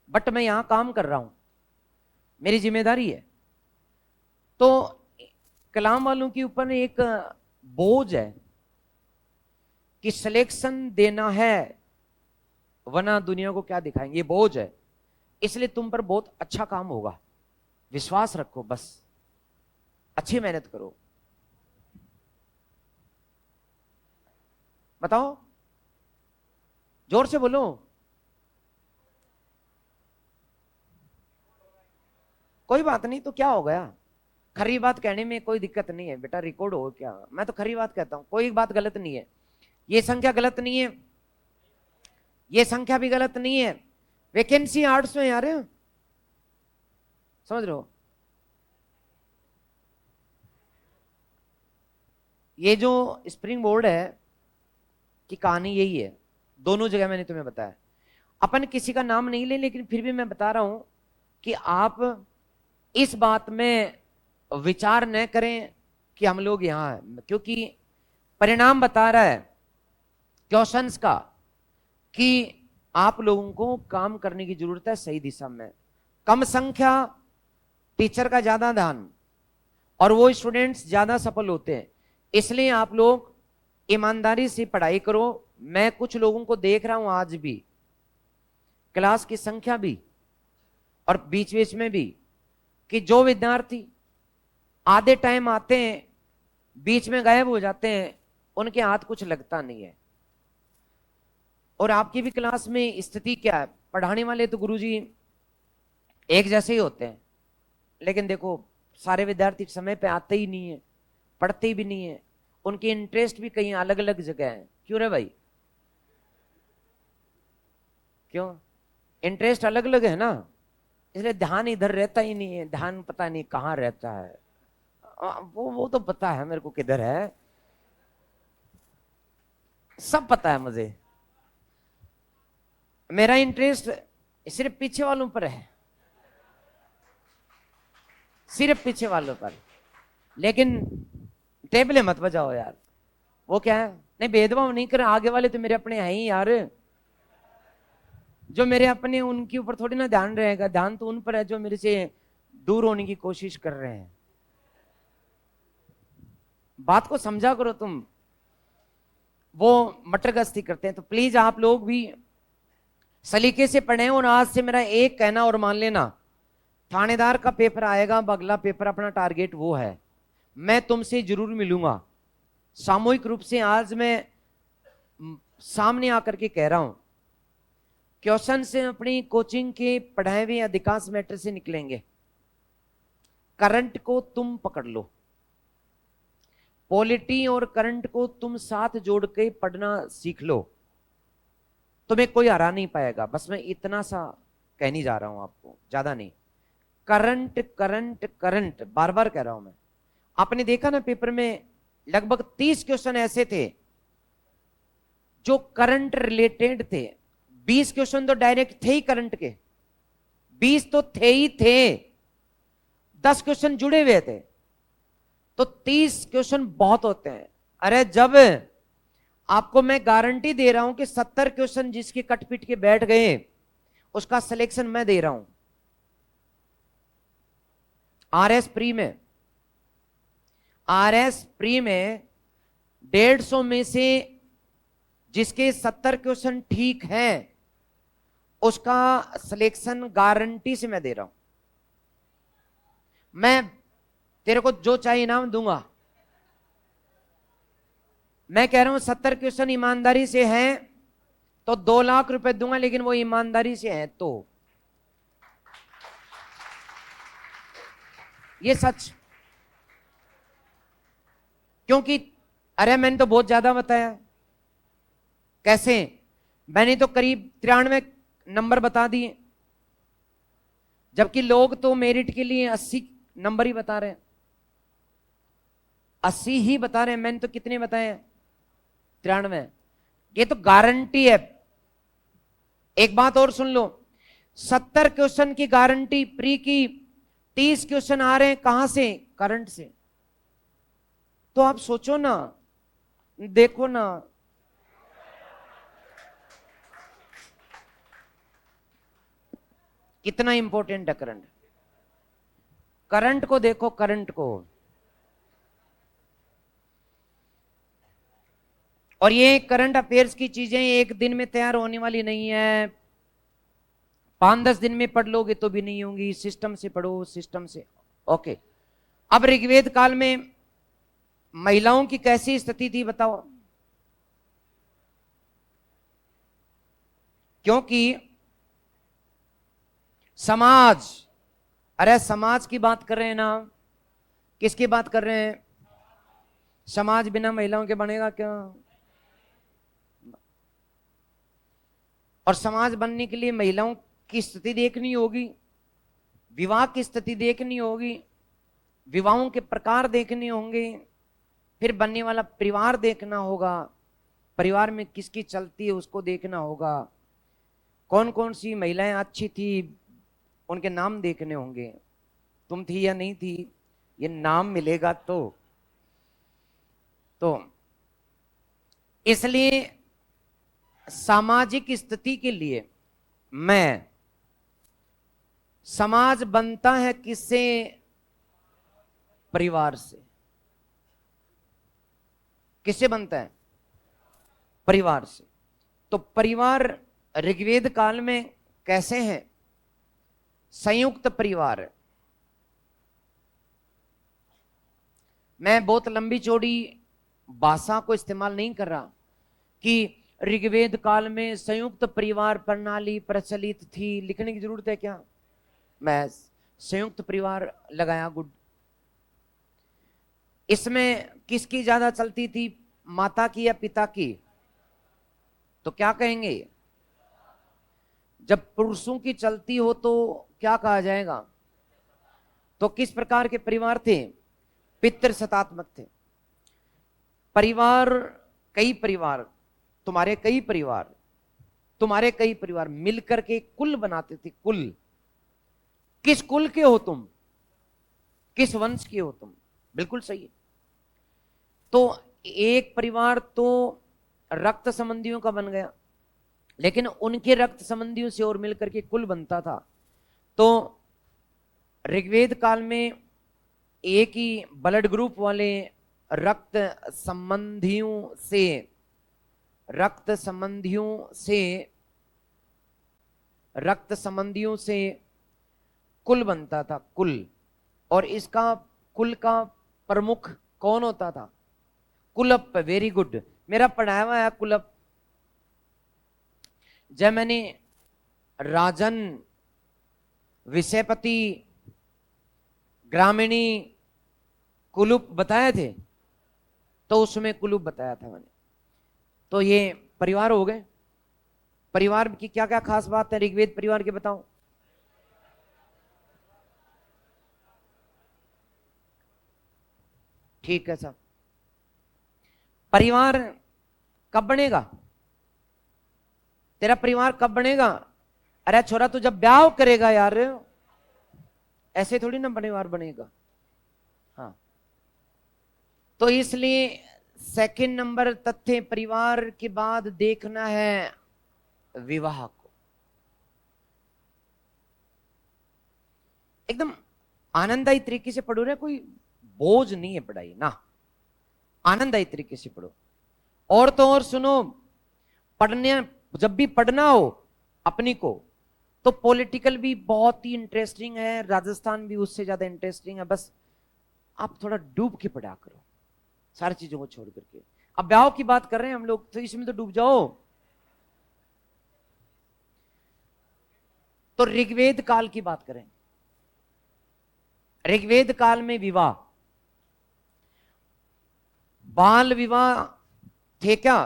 बट मैं यहां काम कर रहा हूं, मेरी जिम्मेदारी है। तो कलाम वालों के ऊपर एक बोझ है कि सिलेक्शन देना है, वरना दुनिया को क्या दिखाएंगे, ये बोझ है। इसलिए तुम पर बहुत अच्छा काम होगा, विश्वास रखो, बस अच्छी मेहनत करो। बताओ, जोर से बोलो। कोई बात नहीं, तो क्या हो गया, खरी बात कहने में कोई दिक्कत नहीं है बेटा, रिकॉर्ड हो क्या, मैं तो खरी बात कहता हूं, कोई बात गलत नहीं है। ये संख्या गलत नहीं है, ये संख्या भी गलत नहीं है। वैकेंसी 800 है यार, समझ रहे हो। ये जो स्प्रिंग बोर्ड है की कहानी यही है, दोनों जगह मैंने तुम्हें बताया। अपन किसी का नाम नहीं ले, लेकिन फिर भी मैं बता रहा हूं कि आप इस बात में विचार न करें कि हम लोग यहां हैं, क्योंकि परिणाम बता रहा है क्वेश्चंस का कि आप लोगों को काम करने की जरूरत है सही दिशा में। कम संख्या, टीचर का ज्यादा ध्यान, और वो स्टूडेंट्स ज्यादा सफल होते हैं। इसलिए आप लोग ईमानदारी से पढ़ाई करो। मैं कुछ लोगों को देख रहा हूं आज भी, क्लास की संख्या भी और बीच बीच में भी, कि जो विद्यार्थी आधे टाइम आते हैं बीच में गायब हो जाते हैं, उनके हाथ कुछ लगता नहीं है। और आपकी भी क्लास में स्थिति क्या है, पढ़ाने वाले तो गुरुजी एक जैसे ही होते हैं, लेकिन देखो सारे विद्यार्थी समय पे आते ही नहीं है, पढ़ते भी नहीं है, उनके इंटरेस्ट भी कहीं अलग अलग जगह है। क्यों रे भाई, क्यों, इंटरेस्ट अलग अलग है ना, इसलिए ध्यान इधर रहता ही नहीं है, ध्यान पता नहीं कहां रहता है। वो तो पता है मेरे को किधर है, सब पता है मुझे। मेरा इंटरेस्ट सिर्फ पीछे वालों पर है, सिर्फ पीछे वालों पर। लेकिन टेबले मत बजाओ यार, वो क्या है, नहीं भेदभाव नहीं कर, आगे वाले तो मेरे अपने हैं ही यार, जो मेरे अपने उनके ऊपर थोड़ी ना ध्यान रहेगा, ध्यान तो उन पर है जो मेरे से दूर होने की कोशिश कर रहे हैं। बात को समझा करो तुम, वो मटर गश्ती करते हैं। तो प्लीज आप लोग भी सलीके से पढ़ें। और आज से मेरा एक कहना और मान लेना, थानेदार का पेपर आएगा, अगला पेपर अपना टारगेट वो है, मैं तुमसे जरूर मिलूंगा सामूहिक रूप से। आज मैं सामने आकर के कह रहा हूं, क्वेश्चन से अपनी कोचिंग के पढ़ाए हुए अधिकांश मैटर से निकलेंगे। करंट को तुम पकड़ लो, पॉलिटी और करंट को तुम साथ जोड़ के पढ़ना सीख लो, तुम्हें कोई हरा नहीं पाएगा। बस मैं इतना सा कहने जा रहा हूं आपको, ज्यादा नहीं। करंट करंट करंट बार बार कह रहा हूं मैं। आपने देखा ना पेपर में लगभग 30 क्वेश्चन ऐसे थे जो करंट रिलेटेड थे। 20 क्वेश्चन तो डायरेक्ट थे ही करंट के, 20 तो थे ही थे, 10 क्वेश्चन जुड़े हुए थे, तो 30 क्वेश्चन बहुत होते हैं। अरे जब आपको मैं गारंटी दे रहा हूं कि 70 क्वेश्चन जिसके कट पिट के बैठ गए उसका सिलेक्शन मैं दे रहा हूं आरएस प्री में। आरएस प्री में 150 में से जिसके 70 क्वेश्चन ठीक हैं उसका सिलेक्शन गारंटी से मैं दे रहा हूं। मैं तेरे को जो चाहिए इनाम दूंगा। मैं कह रहा हूं 70 क्वेश्चन ईमानदारी से हैं तो 2 लाख रुपए दूंगा, लेकिन वो ईमानदारी से है तो। ये सच, क्योंकि अरे मैंने तो बहुत ज्यादा बताया। कैसे? मैंने तो करीब 93 नंबर बता दिए, जबकि लोग तो मेरिट के लिए 80 नंबर ही बता रहे हैं, 80 ही बता रहे हैं। मैंने तो कितने बताए हैं? 93। ये तो गारंटी है। एक बात और सुन लो, 70 क्वेश्चन की गारंटी प्री की, 30 क्वेश्चन आ रहे हैं कहां से? करंट से। तो आप सोचो ना, देखो ना, कितना इंपॉर्टेंट है करंट। करंट को देखो, करंट को। और ये करंट अफेयर्स की चीजें एक दिन में तैयार होने वाली नहीं है। 5-10 दिन में पढ़ लोगे तो भी नहीं होंगी। सिस्टम से पढ़ो, सिस्टम से। ओके, अब ऋग्वेद काल में महिलाओं की कैसी स्थिति थी बताओ? क्योंकि समाज, अरे समाज की बात कर रहे हैं ना, किसकी बात कर रहे हैं? समाज बिना महिलाओं के बनेगा क्या? और समाज बनने के लिए महिलाओं की स्थिति देखनी होगी, विवाह की स्थिति देखनी होगी, विवाहों के प्रकार देखने होंगे, फिर बनने वाला परिवार देखना होगा, परिवार में किसकी चलती है उसको देखना होगा, कौन कौन सी महिलाएं अच्छी थी उनके नाम देखने होंगे। तुम थी या नहीं थी, ये नाम मिलेगा तो इसलिए सामाजिक स्थिति के लिए मैं, समाज बनता है किससे? परिवार से। किससे बनता है? परिवार से। तो परिवार ऋग्वेद काल में कैसे है? संयुक्त परिवार है। मैं बहुत लंबी चौड़ी भाषा को इस्तेमाल नहीं कर रहा कि ऋग्वेद काल में संयुक्त परिवार प्रणाली प्रचलित थी, लिखने की जरूरत है क्या? मैं संयुक्त परिवार लगाया, गुड। इसमें किसकी ज्यादा चलती थी, माता की या पिता की? तो क्या कहेंगे? जब पुरुषों की चलती हो तो क्या कहा जाएगा? तो किस प्रकार के परिवार थे? पितृसत्तात्मक थे। परिवार, कई परिवार, तुम्हारे कई परिवार, तुम्हारे कई परिवार मिलकर के कुल बनाते थे। कुल, किस कुल के हो तुम, किस वंश के हो तुम? बिल्कुल सही है। तो एक परिवार तो रक्त संबंधियों का बन गया, लेकिन उनके रक्त संबंधियों से और मिलकर के कुल बनता था। तो ऋग्वेद काल में एक ही ब्लड ग्रुप वाले रक्त संबंधियों से, रक्त संबंधियों से कुल बनता था, कुल। और इसका कुल का प्रमुख कौन होता था? कुलप। वेरी गुड, मेरा पढ़ाया हुआ है कुलप। जब मैंने राजन, विषयपति, ग्रामीणी, कुलुप बताए थे, तो उसमें कुलूप बताया था मैंने। तो ये परिवार हो गए। परिवार की क्या क्या खास बात है ऋग्वेद परिवार के, बताओ। ठीक है साहब। परिवार कब बनेगा? तेरा परिवार कब बनेगा? अरे छोरा तू जब ब्याह करेगा यार, ऐसे थोड़ी ना परिवार बनेगा। हाँ, तो इसलिए सेकंड नंबर तथ्य परिवार के बाद देखना है विवाह को। एकदम आनंददायी तरीके से पढ़ो रे, कोई बोझ नहीं है पढ़ाई ना, आनंददायी तरीके से पढ़ो। और तो और सुनो, पढ़ने जब भी पढ़ना हो अपनी को, तो पॉलिटिकल भी बहुत ही इंटरेस्टिंग है, राजस्थान भी उससे ज्यादा इंटरेस्टिंग है। बस आप थोड़ा डूब के पढ़ा करो सारी चीजों को छोड़ करके। अब ब्याह की बात कर रहे हैं हम लोग, तो इसमें तो डूब जाओ। तो ऋग्वेद काल की बात करें। ऋग्वेद काल में विवाह, बाल विवाह थे क्या?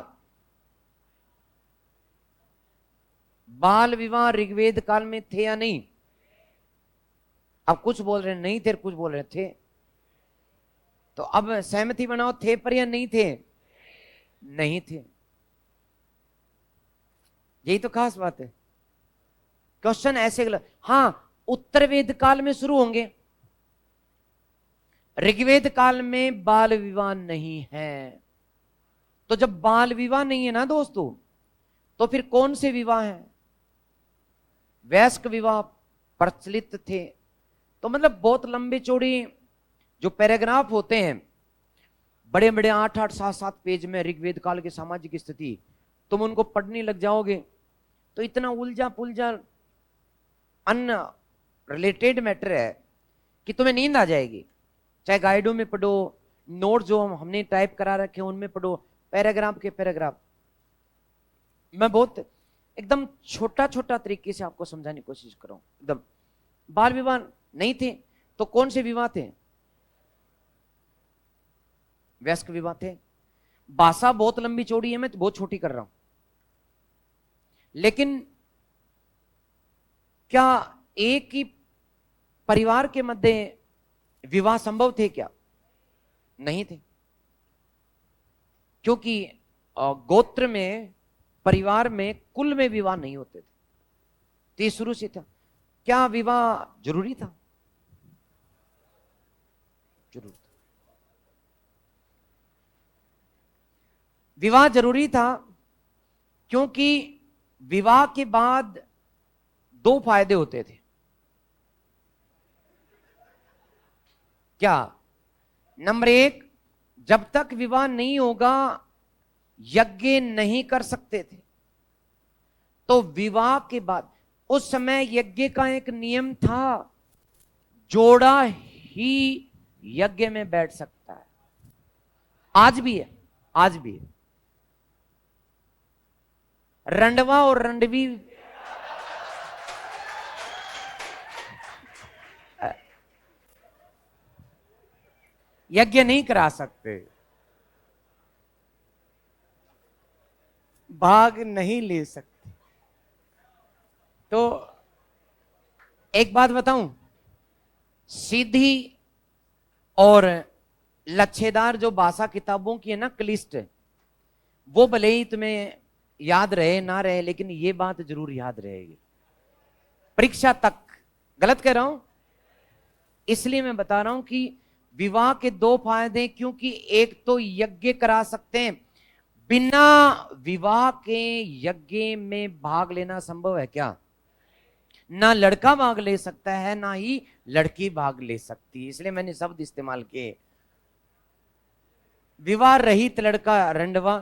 बाल विवाह ऋग्वेद काल में थे या नहीं? अब कुछ बोल रहे नहीं थे, कुछ बोल रहे थे। तो अब सहमति बनाओ, थे पर या नहीं थे? नहीं थे। यही तो खास बात है। क्वेश्चन ऐसे गलत। हाँ, उत्तर वेद काल में शुरू होंगे, ऋग्वेद काल में बाल विवाह नहीं है। तो जब बाल विवाह नहीं है ना दोस्तों, तो फिर कौन से विवाह हैं? वयस्क विवाह प्रचलित थे। तो मतलब बहुत लंबे चौड़ी जो पैराग्राफ होते हैं, बड़े बड़े 8-8 7-7 पेज में ऋग्वेद काल की सामाजिक स्थिति, तुम उनको पढ़ने लग जाओगे तो इतना उलझा पुलझा अन रिलेटेड मैटर है कि तुम्हें नींद आ जाएगी। चाहे गाइडों में पढ़ो, नोट जो हमने टाइप करा रखे उनमें पढ़ो, पैराग्राफ के पैराग्राफ। मैं बहुत एकदम छोटा छोटा तरीके से आपको समझाने की कोशिश कर रहा हूं। एकदम बाल विवाह नहीं थे, तो कौन से विवाह थे? वयस्क विवाह थे। भाषा बहुत लंबी चौड़ी है, मैं तो बहुत छोटी कर रहा हूं। लेकिन क्या एक ही परिवार के मध्य विवाह संभव थे क्या? नहीं थे, क्योंकि गोत्र में, परिवार में, कुल में विवाह नहीं होते थे। तो ये शुरू से था। क्या विवाह जरूरी था? जरूर था। विवाह जरूरी था क्योंकि विवाह के बाद 2 फायदे होते थे। क्या? नंबर 1, जब तक विवाह नहीं होगा यज्ञ नहीं कर सकते थे। तो विवाह के बाद, उस समय यज्ञ का एक नियम था, जोड़ा ही यज्ञ में बैठ सकता है। आज भी है, आज भी है। रंडवा और रंडवी यज्ञ नहीं करा सकते, भाग नहीं ले सकते। तो एक बात बताऊं, सीधी और लच्छेदार जो भाषा किताबों की है ना, क्लिष्ट, वो भले ही तुम्हें याद रहे ना रहे, लेकिन ये बात जरूर याद रहेगी परीक्षा तक। गलत कह रहा हूं? इसलिए मैं बता रहा हूं कि विवाह के 2 फायदे, क्योंकि एक तो यज्ञ करा सकते हैं। बिना विवाह के यज्ञ में भाग लेना संभव है क्या? ना लड़का भाग ले सकता है, ना ही लड़की भाग ले सकती। इसलिए मैंने शब्द इस्तेमाल किए, विवाह रहित लड़का रंडवा,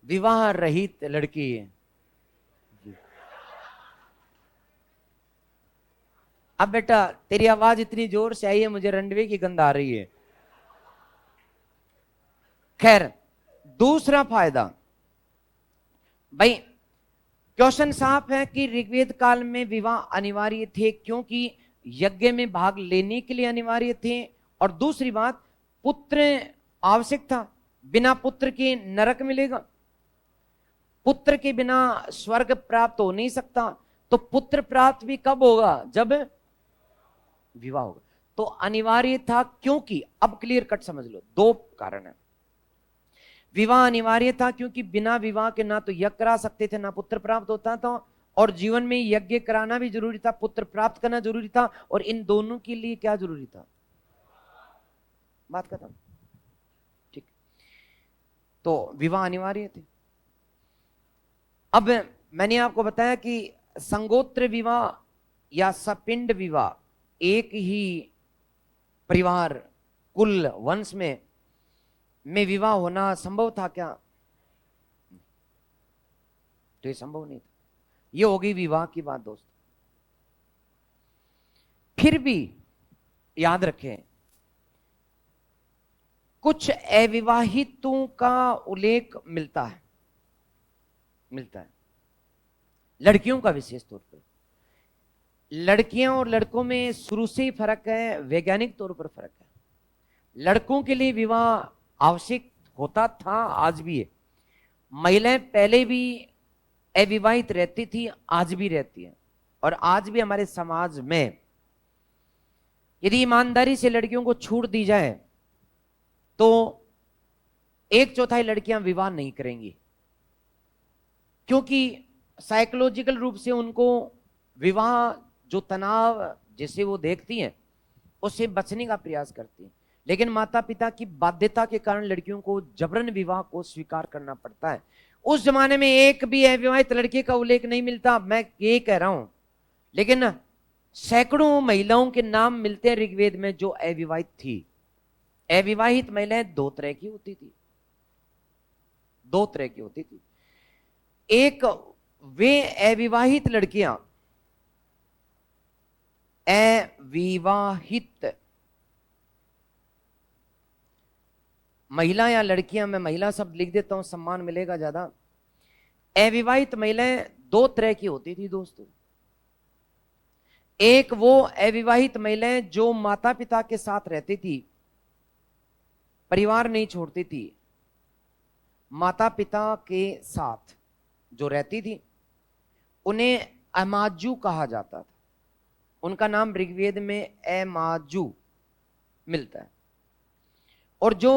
विवाह रहित लड़की है। अब बेटा तेरी आवाज इतनी जोर से आई है, मुझे रंडवे की गंध आ रही है। खैर, दूसरा फायदा, भाई क्वेश्चन साफ है कि ऋग्वेद काल में विवाह अनिवार्य थे क्योंकि यज्ञ में भाग लेने के लिए अनिवार्य थे। और दूसरी बात, पुत्र आवश्यक था, बिना पुत्र के नरक मिलेगा, पुत्र के बिना स्वर्ग प्राप्त हो नहीं सकता। तो पुत्र प्राप्त भी कब होगा? जब विवाह होगा। तो अनिवार्य था, क्योंकि अब क्लियर कट समझ लो, दो कारण है। विवाह अनिवार्य था क्योंकि बिना विवाह के ना तो यज्ञ करा सकते थे, ना पुत्र प्राप्त होता था, और जीवन में यज्ञ कराना भी जरूरी था, पुत्र प्राप्त करना जरूरी था, और इन दोनों के लिए क्या जरूरी था? बात खत्म। ठीक, तो विवाह अनिवार्य थे। अब मैंने आपको बताया कि संगोत्र विवाह या सपिंड विवाह एक ही परिवार, कुल, वंश में विवाह होना संभव था क्या? तो ये संभव नहीं था। ये हो गई विवाह की बात दोस्तों। फिर भी याद रखें, कुछ अविवाहितों का उल्लेख मिलता है, लड़कियों का विशेष तौर पर। लड़कियां और लड़कों में शुरू से ही फर्क है, वैज्ञानिक तौर पर फर्क है। लड़कों के लिए विवाह आवश्यक होता था, आज भी है। महिलाएं पहले भी अविवाहित रहती थी, आज भी रहती है। और आज भी हमारे समाज में यदि ईमानदारी से लड़कियों को छूट दी जाए तो 1/4 लड़कियां विवाह नहीं करेंगी, क्योंकि साइकोलॉजिकल रूप से उनको विवाह, जो तनाव जिसे वो देखती हैं, उससे बचने का प्रयास करती हैं। लेकिन माता पिता की बाध्यता के कारण लड़कियों को जबरन विवाह को स्वीकार करना पड़ता है। उस जमाने में एक भी अविवाहित लड़के का उल्लेख नहीं मिलता, मैं ये कह रहा हूं, लेकिन सैकड़ों महिलाओं के नाम मिलते हैं ऋग्वेद में जो अविवाहित थी। अविवाहित महिलाएं दो तरह की होती थी, दो तरह की होती थी। एक, वे अविवाहित लड़कियां, अविवाहित महिला या लड़कियां, मैं महिला शब्द लिख देता हूं, सम्मान मिलेगा ज्यादा। अविवाहित महिलाएं दो तरह की होती थी दोस्तों। एक वो अविवाहित महिलाएं जो माता पिता के साथ रहती थी, परिवार नहीं छोड़ती थी, माता पिता के साथ जो रहती थी, उन्हें अमाजू कहा जाता था। उनका नाम ऋग्वेद में अमाजू मिलता है। और जो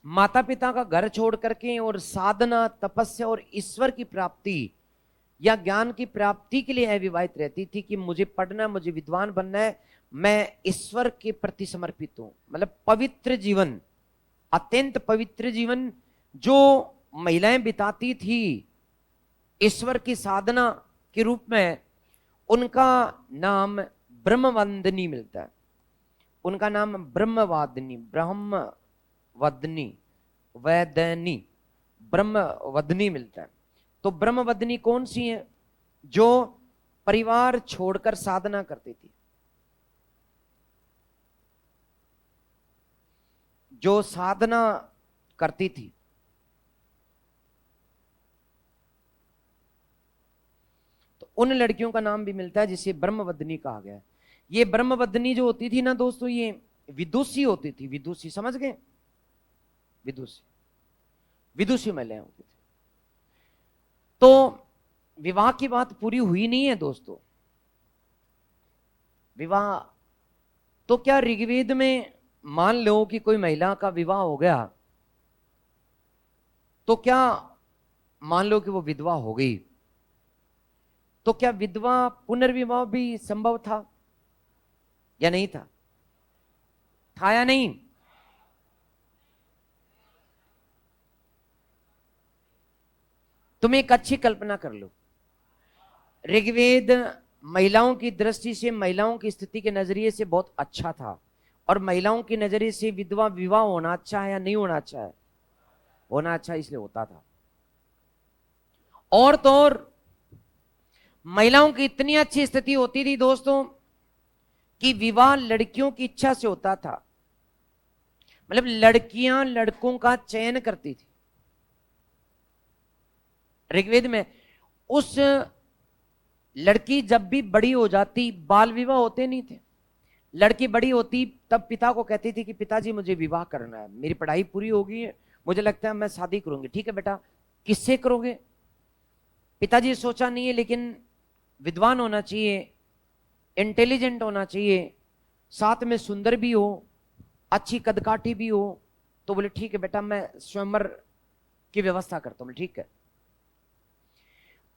माता पिता का घर छोड़ करके और साधना, तपस्या और ईश्वर की प्राप्ति या ज्ञान की प्राप्ति के लिए अविवाहित रहती थी कि मुझे पढ़ना, मुझे विद्वान बनना है, मैं ईश्वर के प्रति समर्पित हूं, मतलब पवित्र जीवन, अत्यंत पवित्र जीवन जो महिलाएं बिताती थी ईश्वर की साधना के रूप में, उनका नाम ब्रह्मवंदनी मिलता है। उनका नाम ब्रह्मवादिनी, ब्रह्मवदनी, वैदनी, ब्रह्मवदनी मिलता है। तो ब्रह्मवदनी कौन सी है? जो परिवार छोड़कर साधना करती थी, जो साधना करती थी। तो उन लड़कियों का नाम भी मिलता है जिसे ब्रह्मवदनी कहा गया है। ये ब्रह्मवदनी जो होती थी ना दोस्तों, ये विदुषी होती थी। विदुषी समझ गए? विदुषी, विदुषी महिलाएं होती थी। तो विवाह की बात पूरी हुई नहीं है दोस्तों। विवाह तो क्या ऋग्वेद में मान लो कि कोई महिला का विवाह हो गया, तो क्या मान लो कि वो विधवा हो गई, तो क्या विधवा पुनर्विवाह भी संभव था या नहीं था? था या नहीं? तुम एक अच्छी कल्पना कर लो, ऋग्वेद महिलाओं की दृष्टि से, महिलाओं की स्थिति के नजरिए से बहुत अच्छा था, और महिलाओं के नजरिए से विधवा विवाह होना अच्छा है या नहीं होना अच्छा है? होना अच्छा इसलिए होता था। और तो और महिलाओं की इतनी अच्छी स्थिति होती थी दोस्तों कि विवाह लड़कियों की इच्छा से होता था, मतलब लड़कियां लड़कों का चयन करती थी। ऋग्वेद में उस लड़की जब भी बड़ी हो जाती, बाल विवाह होते नहीं थे, लड़की बड़ी होती तब पिता को कहती थी कि पिताजी मुझे विवाह करना है, मेरी पढ़ाई पूरी हो गई है, मुझे लगता है मैं शादी करूंगी। ठीक है बेटा, किससे करोगे? पिताजी सोचा नहीं है, लेकिन विद्वान होना चाहिए, इंटेलिजेंट होना चाहिए, साथ में सुंदर भी हो, अच्छी कदकाठी भी हो। तो बोले ठीक है बेटा, मैं स्वयंवर की व्यवस्था करता हूं। ठीक है।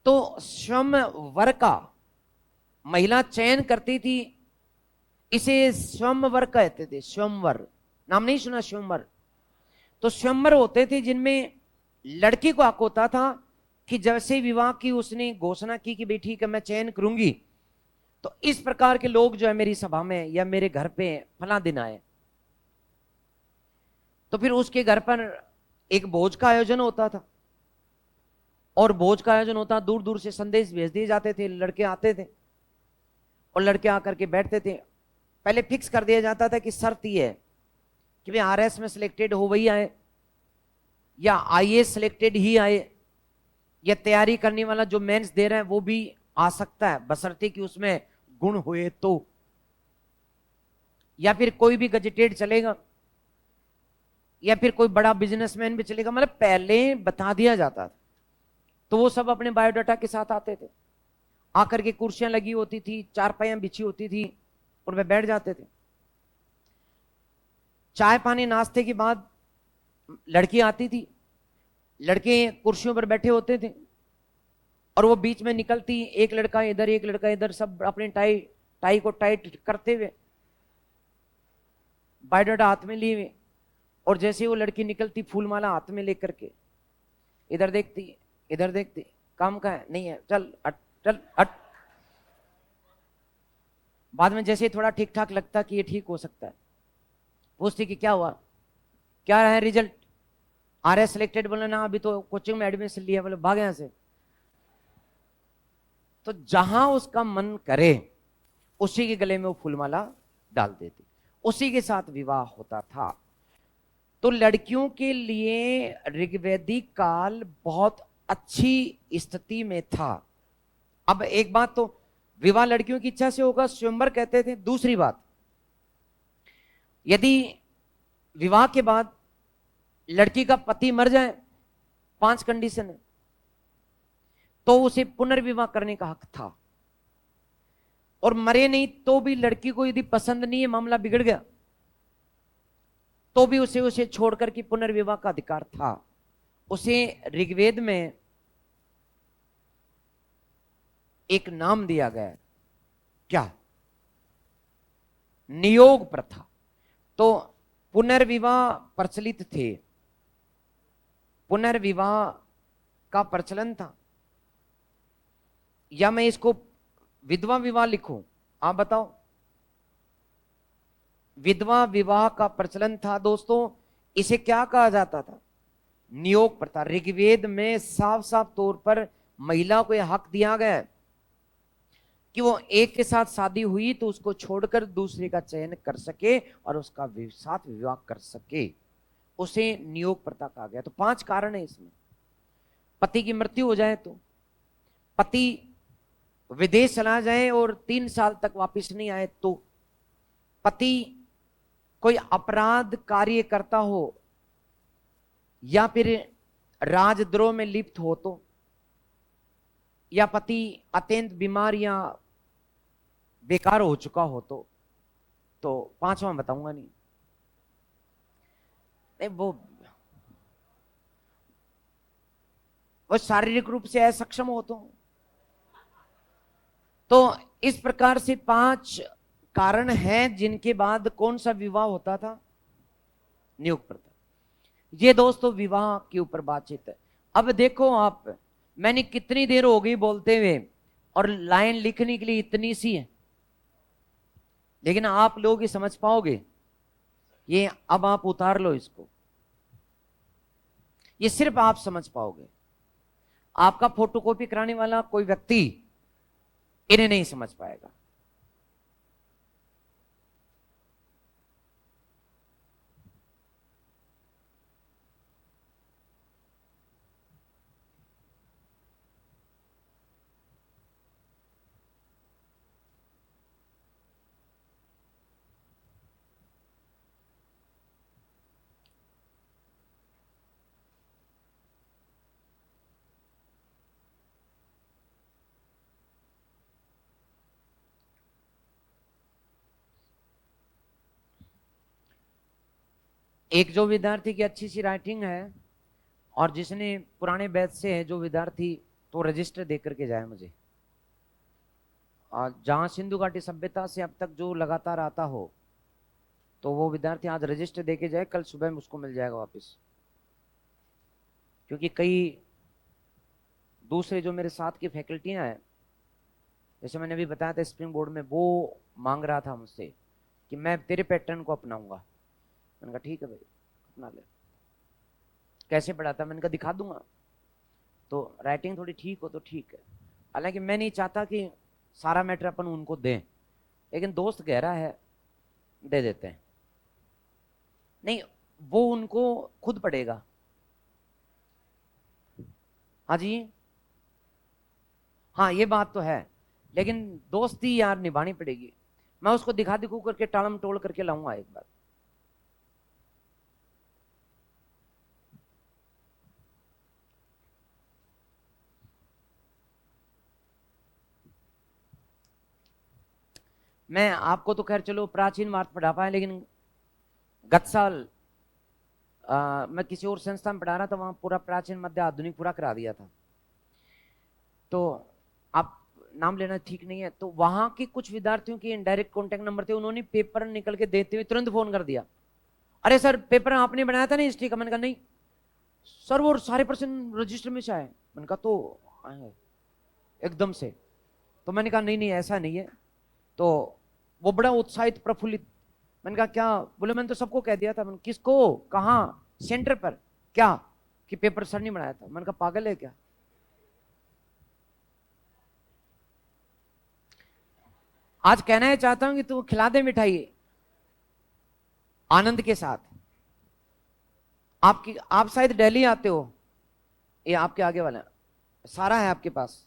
तो स्वयंवर का महिला चयन करती थी, इसे स्वयंवर कहते थे। स्वयंवर नाम नहीं सुना? स्वयंवर। तो स्वयंवर होते थे जिनमें लड़की को हक होता था कि जैसे विवाह की उसने घोषणा की कि भाई ठीक है मैं चयन करूंगी, तो इस प्रकार के लोग जो है मेरी सभा में या मेरे घर पे फला दिन आए, तो फिर उसके घर पर एक भोज का आयोजन होता था। और भोज का आयोजन होता, दूर दूर से संदेश भेज दिए जाते थे, लड़के आते थे और लड़के आकर के बैठते थे। पहले फिक्स कर दिया जाता था कि शर्त यह है कि भाई आरएस में सिलेक्टेड हो वही आए, या आईएएस सिलेक्टेड ही आए, या तैयारी करने वाला जो मेंस दे रहे हैं वो भी आ सकता है, बशर्ते कि उसमें गुण हुए तो, या फिर कोई भी गजेटेड चलेगा, या फिर कोई बड़ा बिजनेसमैन भी चलेगा। मतलब पहले बता दिया जाता था। तो वो सब अपने बायोडाटा के साथ आते थे, आकर के कुर्सियां लगी होती थी, चारपाइयां बिछी होती थी, उनमें बैठ जाते थे। चाय पानी नाश्ते के बाद लड़की आती थी, लड़के कुर्सियों पर बैठे होते थे और वो बीच में निकलती, एक लड़का इधर एक लड़का इधर, सब अपनी टाई टाई को टाइट करते हुए, बायोडाटा हाथ में लिए हुए। और जैसे वो लड़की निकलती फूलमाला हाथ में लेकर के, इधर देखती इधर देखती, काम का है नहीं है, चल हट चल हट। बाद में जैसे थोड़ा ठीक ठाक लगता कि ये ठीक हो सकता है, पूछती कि क्या हुआ, क्या है रिजल्ट, आरएस सिलेक्टेड? बोले ना अभी तो कोचिंग में एडमिशन लिया। बोले भाग यहां से। तो जहां उसका मन करे उसी के गले में वो फूलमाला डाल देती, उसी के साथ विवाह होता था। तो लड़कियों के लिए ऋग्वैदिक काल बहुत अच्छी स्थिति में था। अब एक बात तो विवाह लड़कियों की इच्छा से होगा, स्वयंवर कहते थे। दूसरी बात, यदि विवाह के बाद लड़की का पति मर जाए, 5 कंडीशन है, तो उसे पुनर्विवाह करने का हक था। और मरे नहीं तो भी लड़की को यदि पसंद नहीं है, मामला बिगड़ गया, तो भी उसे उसे छोड़कर के पुनर्विवाह का अधिकार था। उसे ऋग्वेद में एक नाम दिया गया, क्या? नियोग प्रथा। तो पुनर्विवाह प्रचलित थे, पुनर्विवाह का प्रचलन था, या मैं इसको विधवा विवाह लिखूं? आप बताओ। विधवा विवाह का प्रचलन था दोस्तों। इसे क्या कहा जाता था? नियोग प्रथा। ऋग्वेद में साफ साफ तौर पर महिला को यह हक दिया गया है कि वो एक के साथ शादी हुई तो उसको छोड़कर दूसरे का चयन कर सके और उसका साथ विवाह कर सके। उसे नियोग प्रथा कहा गया। तो 5 कारण है इसमें। पति की मृत्यु हो जाए तो, पति विदेश चला जाए और 3 साल तक वापस नहीं आए तो, पति कोई अपराध कार्य करता हो या फिर राजद्रोह में लिप्त हो तो, या पति अत्यंत बीमार या बेकार हो चुका हो तो 5वां बताऊंगा नहीं। नहीं, वो शारीरिक रूप से असक्षम हो तो इस प्रकार से 5 कारण हैं जिनके बाद कौन सा विवाह होता था? नियोग प्रथा। ये दोस्तों विवाह के ऊपर बातचीत है। अब देखो आप, मैंने कितनी देर हो गई बोलते हुए और लाइन लिखने के लिए इतनी सी है, लेकिन आप लोग ये समझ पाओगे? ये अब आप उतार लो इसको, ये सिर्फ आप समझ पाओगे। आपका फोटोकॉपी कराने वाला कोई व्यक्ति इन्हें नहीं समझ पाएगा। एक जो विद्यार्थी की अच्छी सी राइटिंग है और जिसने पुराने बैच से है जो विद्यार्थी, तो रजिस्टर दे करके जाए मुझे। और जहां सिंधु घाटी सभ्यता से अब तक जो लगातार आता हो, तो वो विद्यार्थी आज रजिस्टर दे के जाए, कल सुबह में उसको मिल जाएगा वापस। क्योंकि कई दूसरे जो मेरे साथ की फैकल्टियां हैं, जैसे मैंने अभी बताया था स्प्रिंग बोर्ड में, वो मांग रहा था मुझसे कि मैं तेरे पैटर्न को अपनाऊंगा। मैंने कहा ठीक है भाई, अपना ले। कैसे पढ़ाता? मैंने कहा दिखा दूंगा, तो राइटिंग थोड़ी ठीक हो तो ठीक है। हालांकि मैं नहीं चाहता कि सारा मैटर अपन उनको दें, लेकिन दोस्त गहरा है, दे देते हैं। नहीं, वो उनको खुद पढ़ेगा। हाँ जी, हाँ ये बात तो है, लेकिन दोस्ती यार निभानी पड़ेगी। मैं उसको दिखा दिखू करके टालम टोल करके लाऊंगा एक बार। मैं आपको तो खैर चलो प्राचीन भारत पढ़ा पाया, लेकिन गत साल मैं किसी और संस्था में पढ़ा रहा था, वहां पूरा प्राचीन मध्य आधुनिक पूरा करा दिया था। तो आप नाम लेना ठीक नहीं है, तो वहां के कुछ विद्यार्थियों के इनडायरेक्ट कांटेक्ट नंबर थे, उन्होंने पेपर निकल के देते हुए तुरंत फोन कर दिया, अरे सर पेपर आपने बनाया था ना हिस्ट्री का? मैंने कहा नहीं सर, वो सारे पर्सन रजिस्टर में से आए। मैंने कहा तो आए एकदम से? तो मैंने कहा नहीं नहीं ऐसा नहीं है। तो वो बड़ा उत्साहित प्रफुल्लित। मैंने कहा क्या? बोले मैंने तो सबको कह दिया था। मैंने किसको? कहाँ? सेंटर पर? क्या कि पेपर सर नहीं बनाया था? मैंने कहा पागल है क्या? आज कहना है चाहता हूं कि तू खिला दे मिठाई आनंद के साथ। आपकी, आप शायद दिल्ली आते हो, ये आपके आगे वाला सारा है आपके पास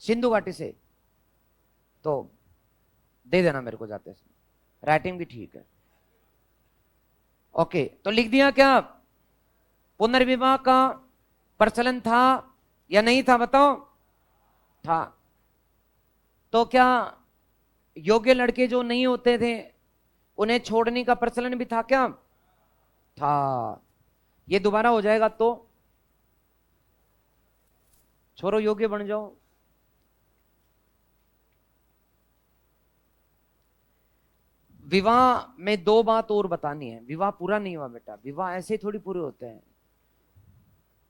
सिंधु घाटी से, तो दे देना मेरे को जाते समय। राइटिंग भी ठीक है। ओके, तो लिख दिया क्या? पुनर्विवाह का प्रचलन था या नहीं था? बताओ। था। तो क्या योग्य लड़के जो नहीं होते थे उन्हें छोड़ने का प्रचलन भी था क्या? था। ये दोबारा हो जाएगा तो छोरो योग्य बन जाओ। विवाह में दो बात और बतानी है। विवाह पूरा नहीं हुआ बेटा, विवाह ऐसे ही थोड़ी पूरे होते हैं।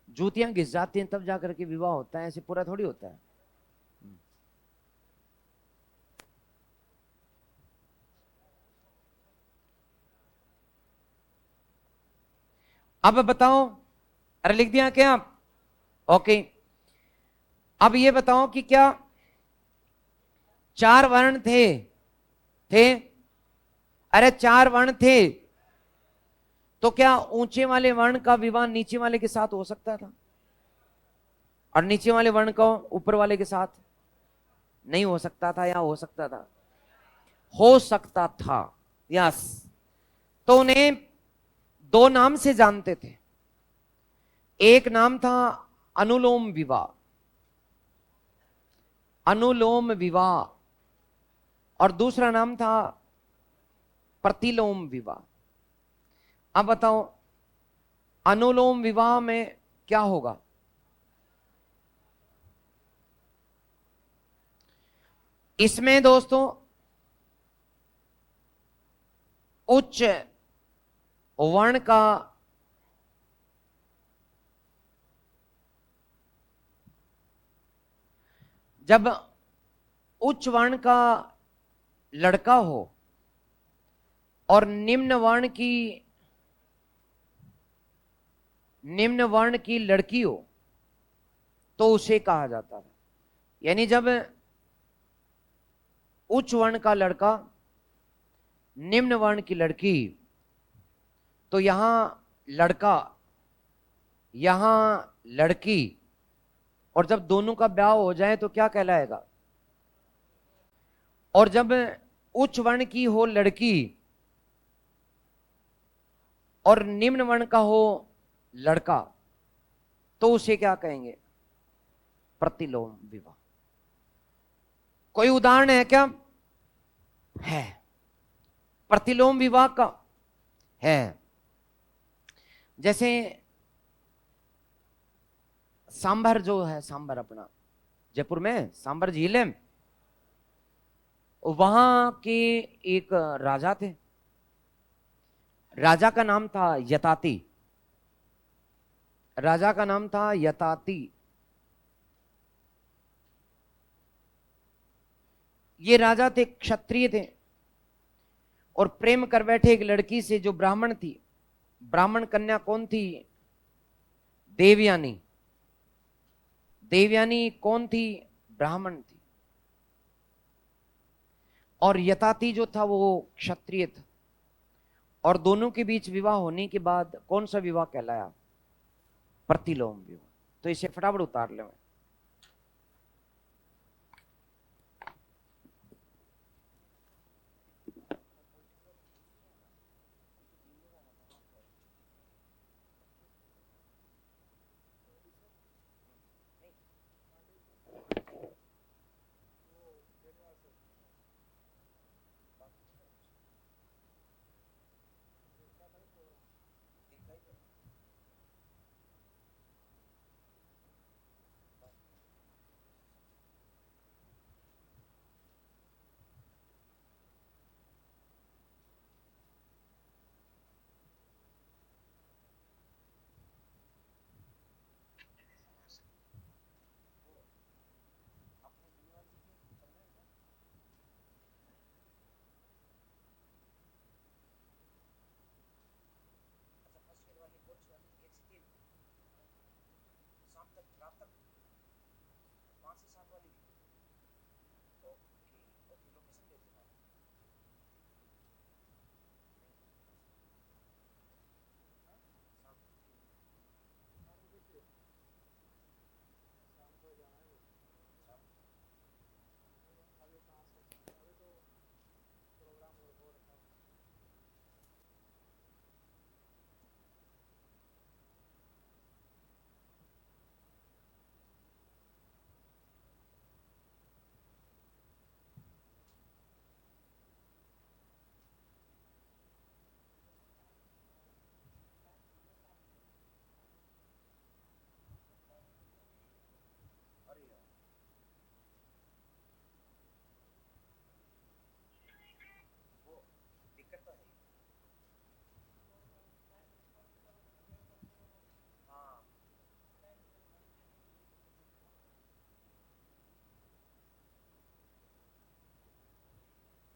जूतियां घिस जाती हैं तब जाकर के विवाह होता है, ऐसे पूरा थोड़ी होता है। अब बताओ, अरे लिख दिया क्या? ओके, अब ये बताओ कि क्या चार वर्ण थे? थे? अरे चार वर्ण थे, तो क्या ऊंचे वाले वर्ण का विवाह नीचे वाले के साथ हो सकता था? और नीचे वाले वर्ण का ऊपर वाले के साथ नहीं हो सकता था, या हो सकता था? हो सकता था, यस। तो उन्हें दो नाम से जानते थे। एक नाम था अनुलोम विवाह, अनुलोम विवाह, और दूसरा नाम था प्रतिलोम विवाह। अब बताओ अनुलोम विवाह में क्या होगा? इसमें दोस्तों उच्च वर्ण का जब उच्च वर्ण का लड़का हो और निम्न वर्ण की लड़की हो, तो उसे कहा जाता था। यानी जब उच्च वर्ण का लड़का, निम्न वर्ण की लड़की, तो यहां लड़का, यहां लड़की, और जब दोनों का ब्याह हो जाए तो क्या कहलाएगा? और जब उच्च वर्ण की हो लड़की और निम्न वर्ण का हो लड़का, तो उसे क्या कहेंगे? प्रतिलोम विवाह। कोई उदाहरण है क्या? है प्रतिलोम विवाह का। है। जैसे सांभर जो है, सांभर अपना जयपुर में सांभर झील है, वहां के एक राजा थे। राजा का नाम था यताति। राजा का नाम था यताति। ये राजा थे, क्षत्रिय थे, और प्रेम कर बैठे एक लड़की से जो ब्राह्मण थी। ब्राह्मण कन्या कौन थी? देवयानी। देवयानी कौन थी? ब्राह्मण थी। और यताति जो था वो क्षत्रिय था। और दोनों के बीच विवाह होने के बाद कौन सा विवाह कहलाया? प्रतिलोम विवाह। तो इसे फटाफट उतार लो।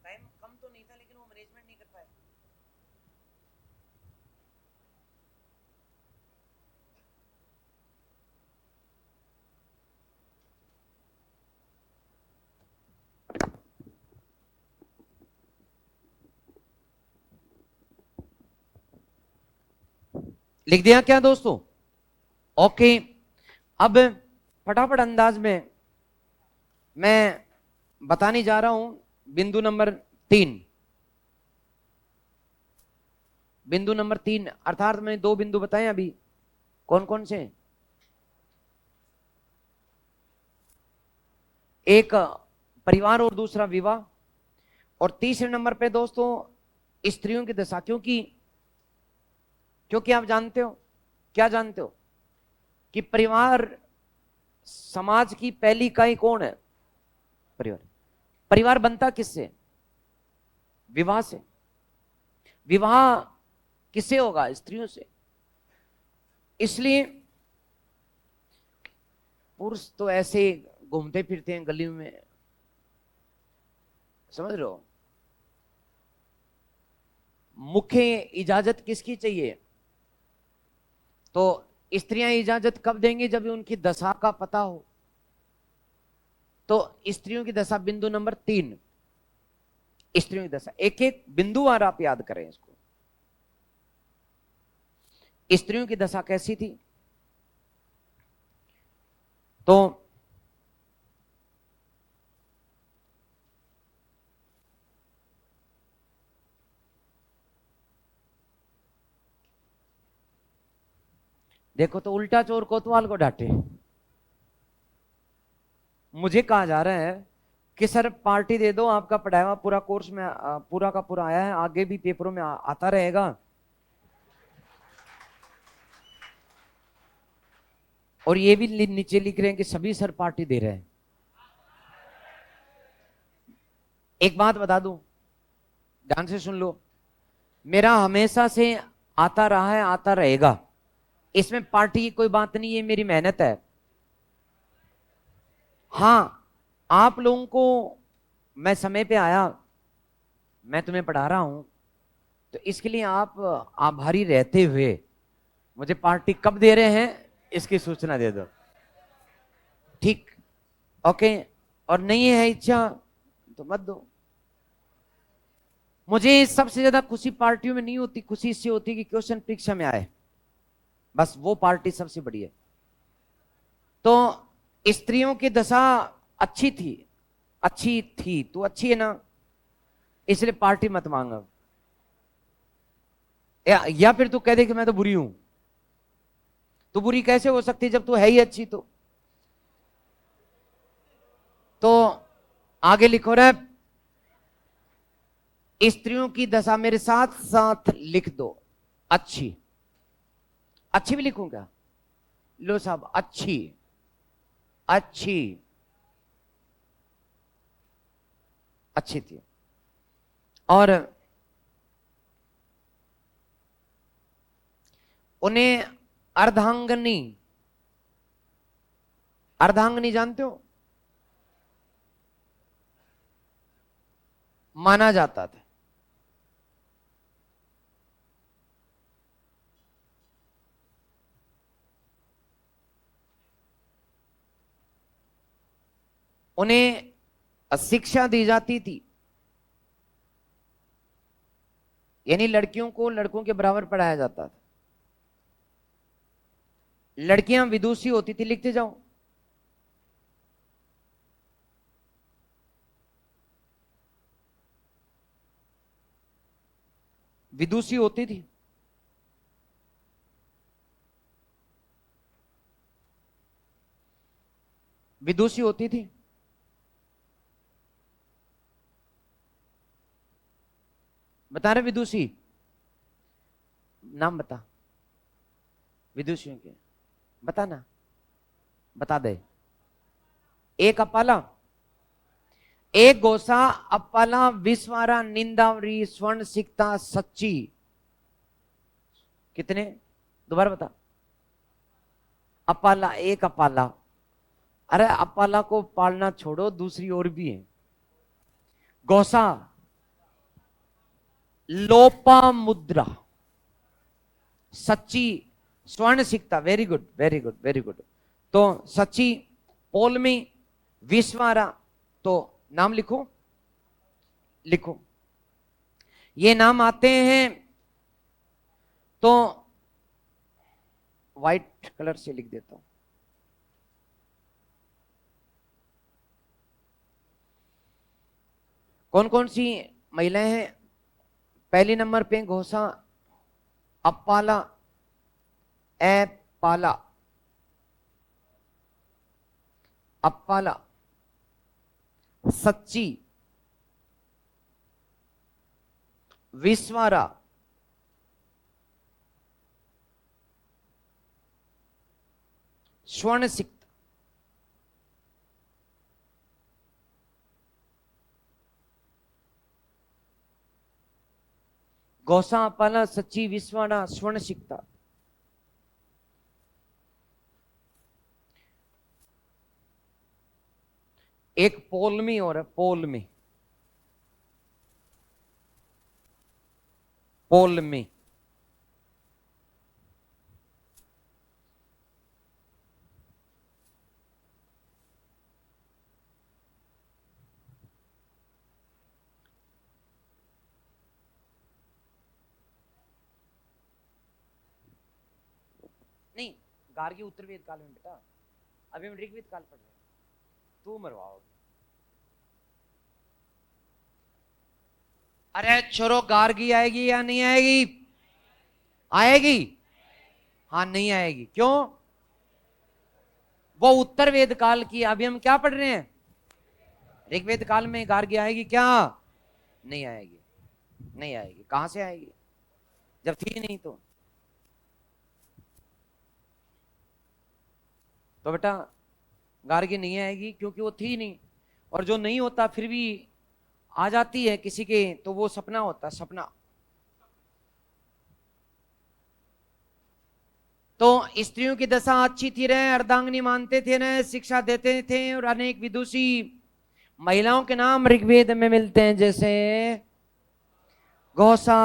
टाइम कम तो नहीं था, लेकिन वो मैनेजमेंट नहीं कर पाए। लिख दिया क्या दोस्तों? ओके। अब फटाफट अंदाज में मैं बताने जा रहा हूं बिंदु नंबर 3। बिंदु नंबर 3 अर्थात मैंने 2 बिंदु बताए अभी। कौन कौन से? एक परिवार और दूसरा विवाह। और तीसरे नंबर पे दोस्तों स्त्रियों की दशा। क्योंकि क्योंकि आप जानते हो, क्या जानते हो कि परिवार समाज की पहली इकाई कौन है? परिवार। परिवार बनता किससे? विवाह से। विवाह किससे होगा? स्त्रियों से। इसलिए पुरुष तो ऐसे घूमते फिरते हैं गली में, समझ रहे हो। मुख्य इजाजत किसकी चाहिए? तो स्त्रियां इजाजत कब देंगी? जब उनकी दशा का पता हो। तो स्त्रियों की दशा बिंदु नंबर 3। स्त्रियों की दशा एक एक बिंदु और आप याद करें इसको। स्त्रियों की दशा कैसी थी? तो देखो, तो उल्टा चोर कोतवाल को डांटे। मुझे कहा जा रहा है कि सर पार्टी दे दो, आपका पढ़ाया हुआ पूरा कोर्स में पूरा का पूरा आया है, आगे भी पेपरों में आता रहेगा, और ये भी नीचे लिख रहे हैं कि सभी सर पार्टी दे रहे हैं। एक बात बता दूं, ध्यान से सुन लो, मेरा हमेशा से आता रहा है, आता रहेगा, इसमें पार्टी की कोई बात नहीं है, मेरी मेहनत है। हां, आप लोगों को मैं समय पे आया, मैं तुम्हें पढ़ा रहा हूं, तो इसके लिए आप आभारी रहते हुए मुझे पार्टी कब दे रहे हैं इसकी सूचना दे दो, ठीक? ओके। और नहीं है इच्छा तो मत दो। मुझे सबसे ज्यादा खुशी पार्टियों में नहीं होती, खुशी इससे होती कि क्वेश्चन परीक्षा में आए, बस वो पार्टी सबसे बड़ी है। तो स्त्रियों की दशा अच्छी थी, अच्छी थी तो अच्छी है ना, इसलिए पार्टी मत मांगा। या फिर तू कह दे कि मैं तो बुरी हूं, तू बुरी कैसे हो सकती जब तू है ही अच्छी? तो आगे लिखो रे, स्त्रियों की दशा मेरे साथ साथ लिख दो, अच्छी। अच्छी भी लिखूं क्या? लो साहब, अच्छी, अच्छी, अच्छी थी। और उन्हें अर्धांगनी, अर्धांगनी जानते हो, माना जाता था। उन्हें शिक्षा दी जाती थी, यानी लड़कियों को लड़कों के बराबर पढ़ाया जाता था। लड़कियां विदुषी होती थी, लिखते जाओ। विदुषी होती थी, विदुषी होती थी। बता रहे विदुषी, नाम बता विदुषियों के, बता ना, बता दे। एक अपाला, एक गोसा, अपाला, विश्वारा, निंदावरी, स्वर्ण सिकता, सच्ची। कितने? दोबारा बता। अपाला, एक अपाला। अरे अपाला को पालना छोड़ो, दूसरी और भी है। गौसा, लोपा मुद्रा, सच्ची, स्वर्ण सिकता। Very good, very good, very good. तो सच्ची, पोलमी, विश्वारा। तो नाम लिखो, लिखो। ये नाम आते हैं तो व्हाइट कलर से लिख देता हूं। कौन कौन सी महिलाएं हैं? पहली नंबर पे घोषा, अपाला, ए पाला, अपाला, सच्ची, विश्वारा, स्वर्ण सिक्त। गौसा, अपाला, सच्ची, विश्वारा, स्वर्ण सिक्ता। एक पोलमी और है, पोलमी, पोलमी। नहीं, गार्गी उत्तर वेद काल में बेटा, अभी हम ऋग्वेद काल पढ़ रहे हैं, तू मरवाओगे। अरे छोरो, गार्गी आएगी या नहीं आएगी? आएगी। हाँ, नहीं आएगी क्यों? वो उत्तर वेद काल की, अभी हम क्या पढ़ रहे हैं? ऋग्वेद काल में गार्गी आएगी क्या? नहीं आएगी, नहीं आएगी। कहां से आएगी जब थी नहीं तो? तो बेटा गार्गी नहीं आएगी, क्योंकि वो थी नहीं। और जो नहीं होता फिर भी आ जाती है किसी के, तो वो सपना होता है, सपना। तो स्त्रियों की दशा अच्छी थी रहे, अर्धांगिनी मानते थे रहे, शिक्षा देते थे, और अनेक विदुषी महिलाओं के नाम ऋग्वेद में मिलते हैं, जैसे घोषा,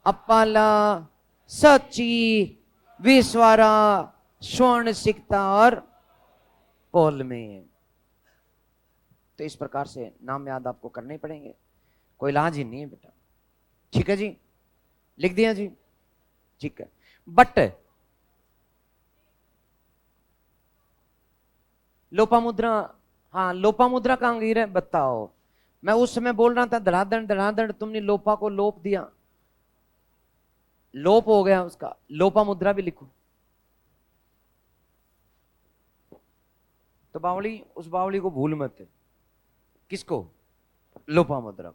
अप्पाला, सची, विश्वारा, स्वर्ण सिक्ता और पोल में। तो इस प्रकार से नाम याद आपको करने पड़ेंगे, कोई इलाज ही नहीं है बेटा। ठीक है जी, लिख दिया जी, ठीक है। बट लोपामुद्रा, हाँ लोपामुद्रा का अंगीर है, बताओ। मैं उस समय बोल रहा था धड़ाधड़ धड़ाधड़, तुमने लोपा को लोप दिया, लोप हो गया उसका, लोपामुद्रा भी लिखो। तो बावली, उस बावली को भूल मत। किसको? लोपामुद्रा।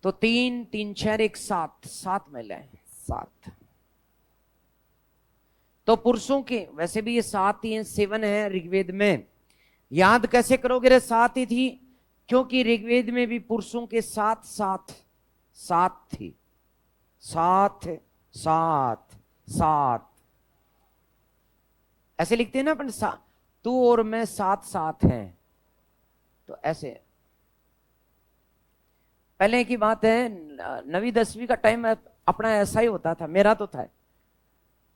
तो 3 3 6 1 7, 7 महिलाएं, 7। तो पुरुषों के वैसे भी ये 7 ही हैं, 7 है ऋग्वेद में। याद कैसे करोगे रे? 7 ही थी, क्योंकि ऋग्वेद में भी पुरुषों के 7 7 7 थी। 7 7 7 ऐसे लिखते हैं ना अपन, तू और मैं 7 7 हैं, तो ऐसे। पहले की बात है, 9वीं 10वीं का टाइम अपना ऐसा ही होता था, मेरा तो था।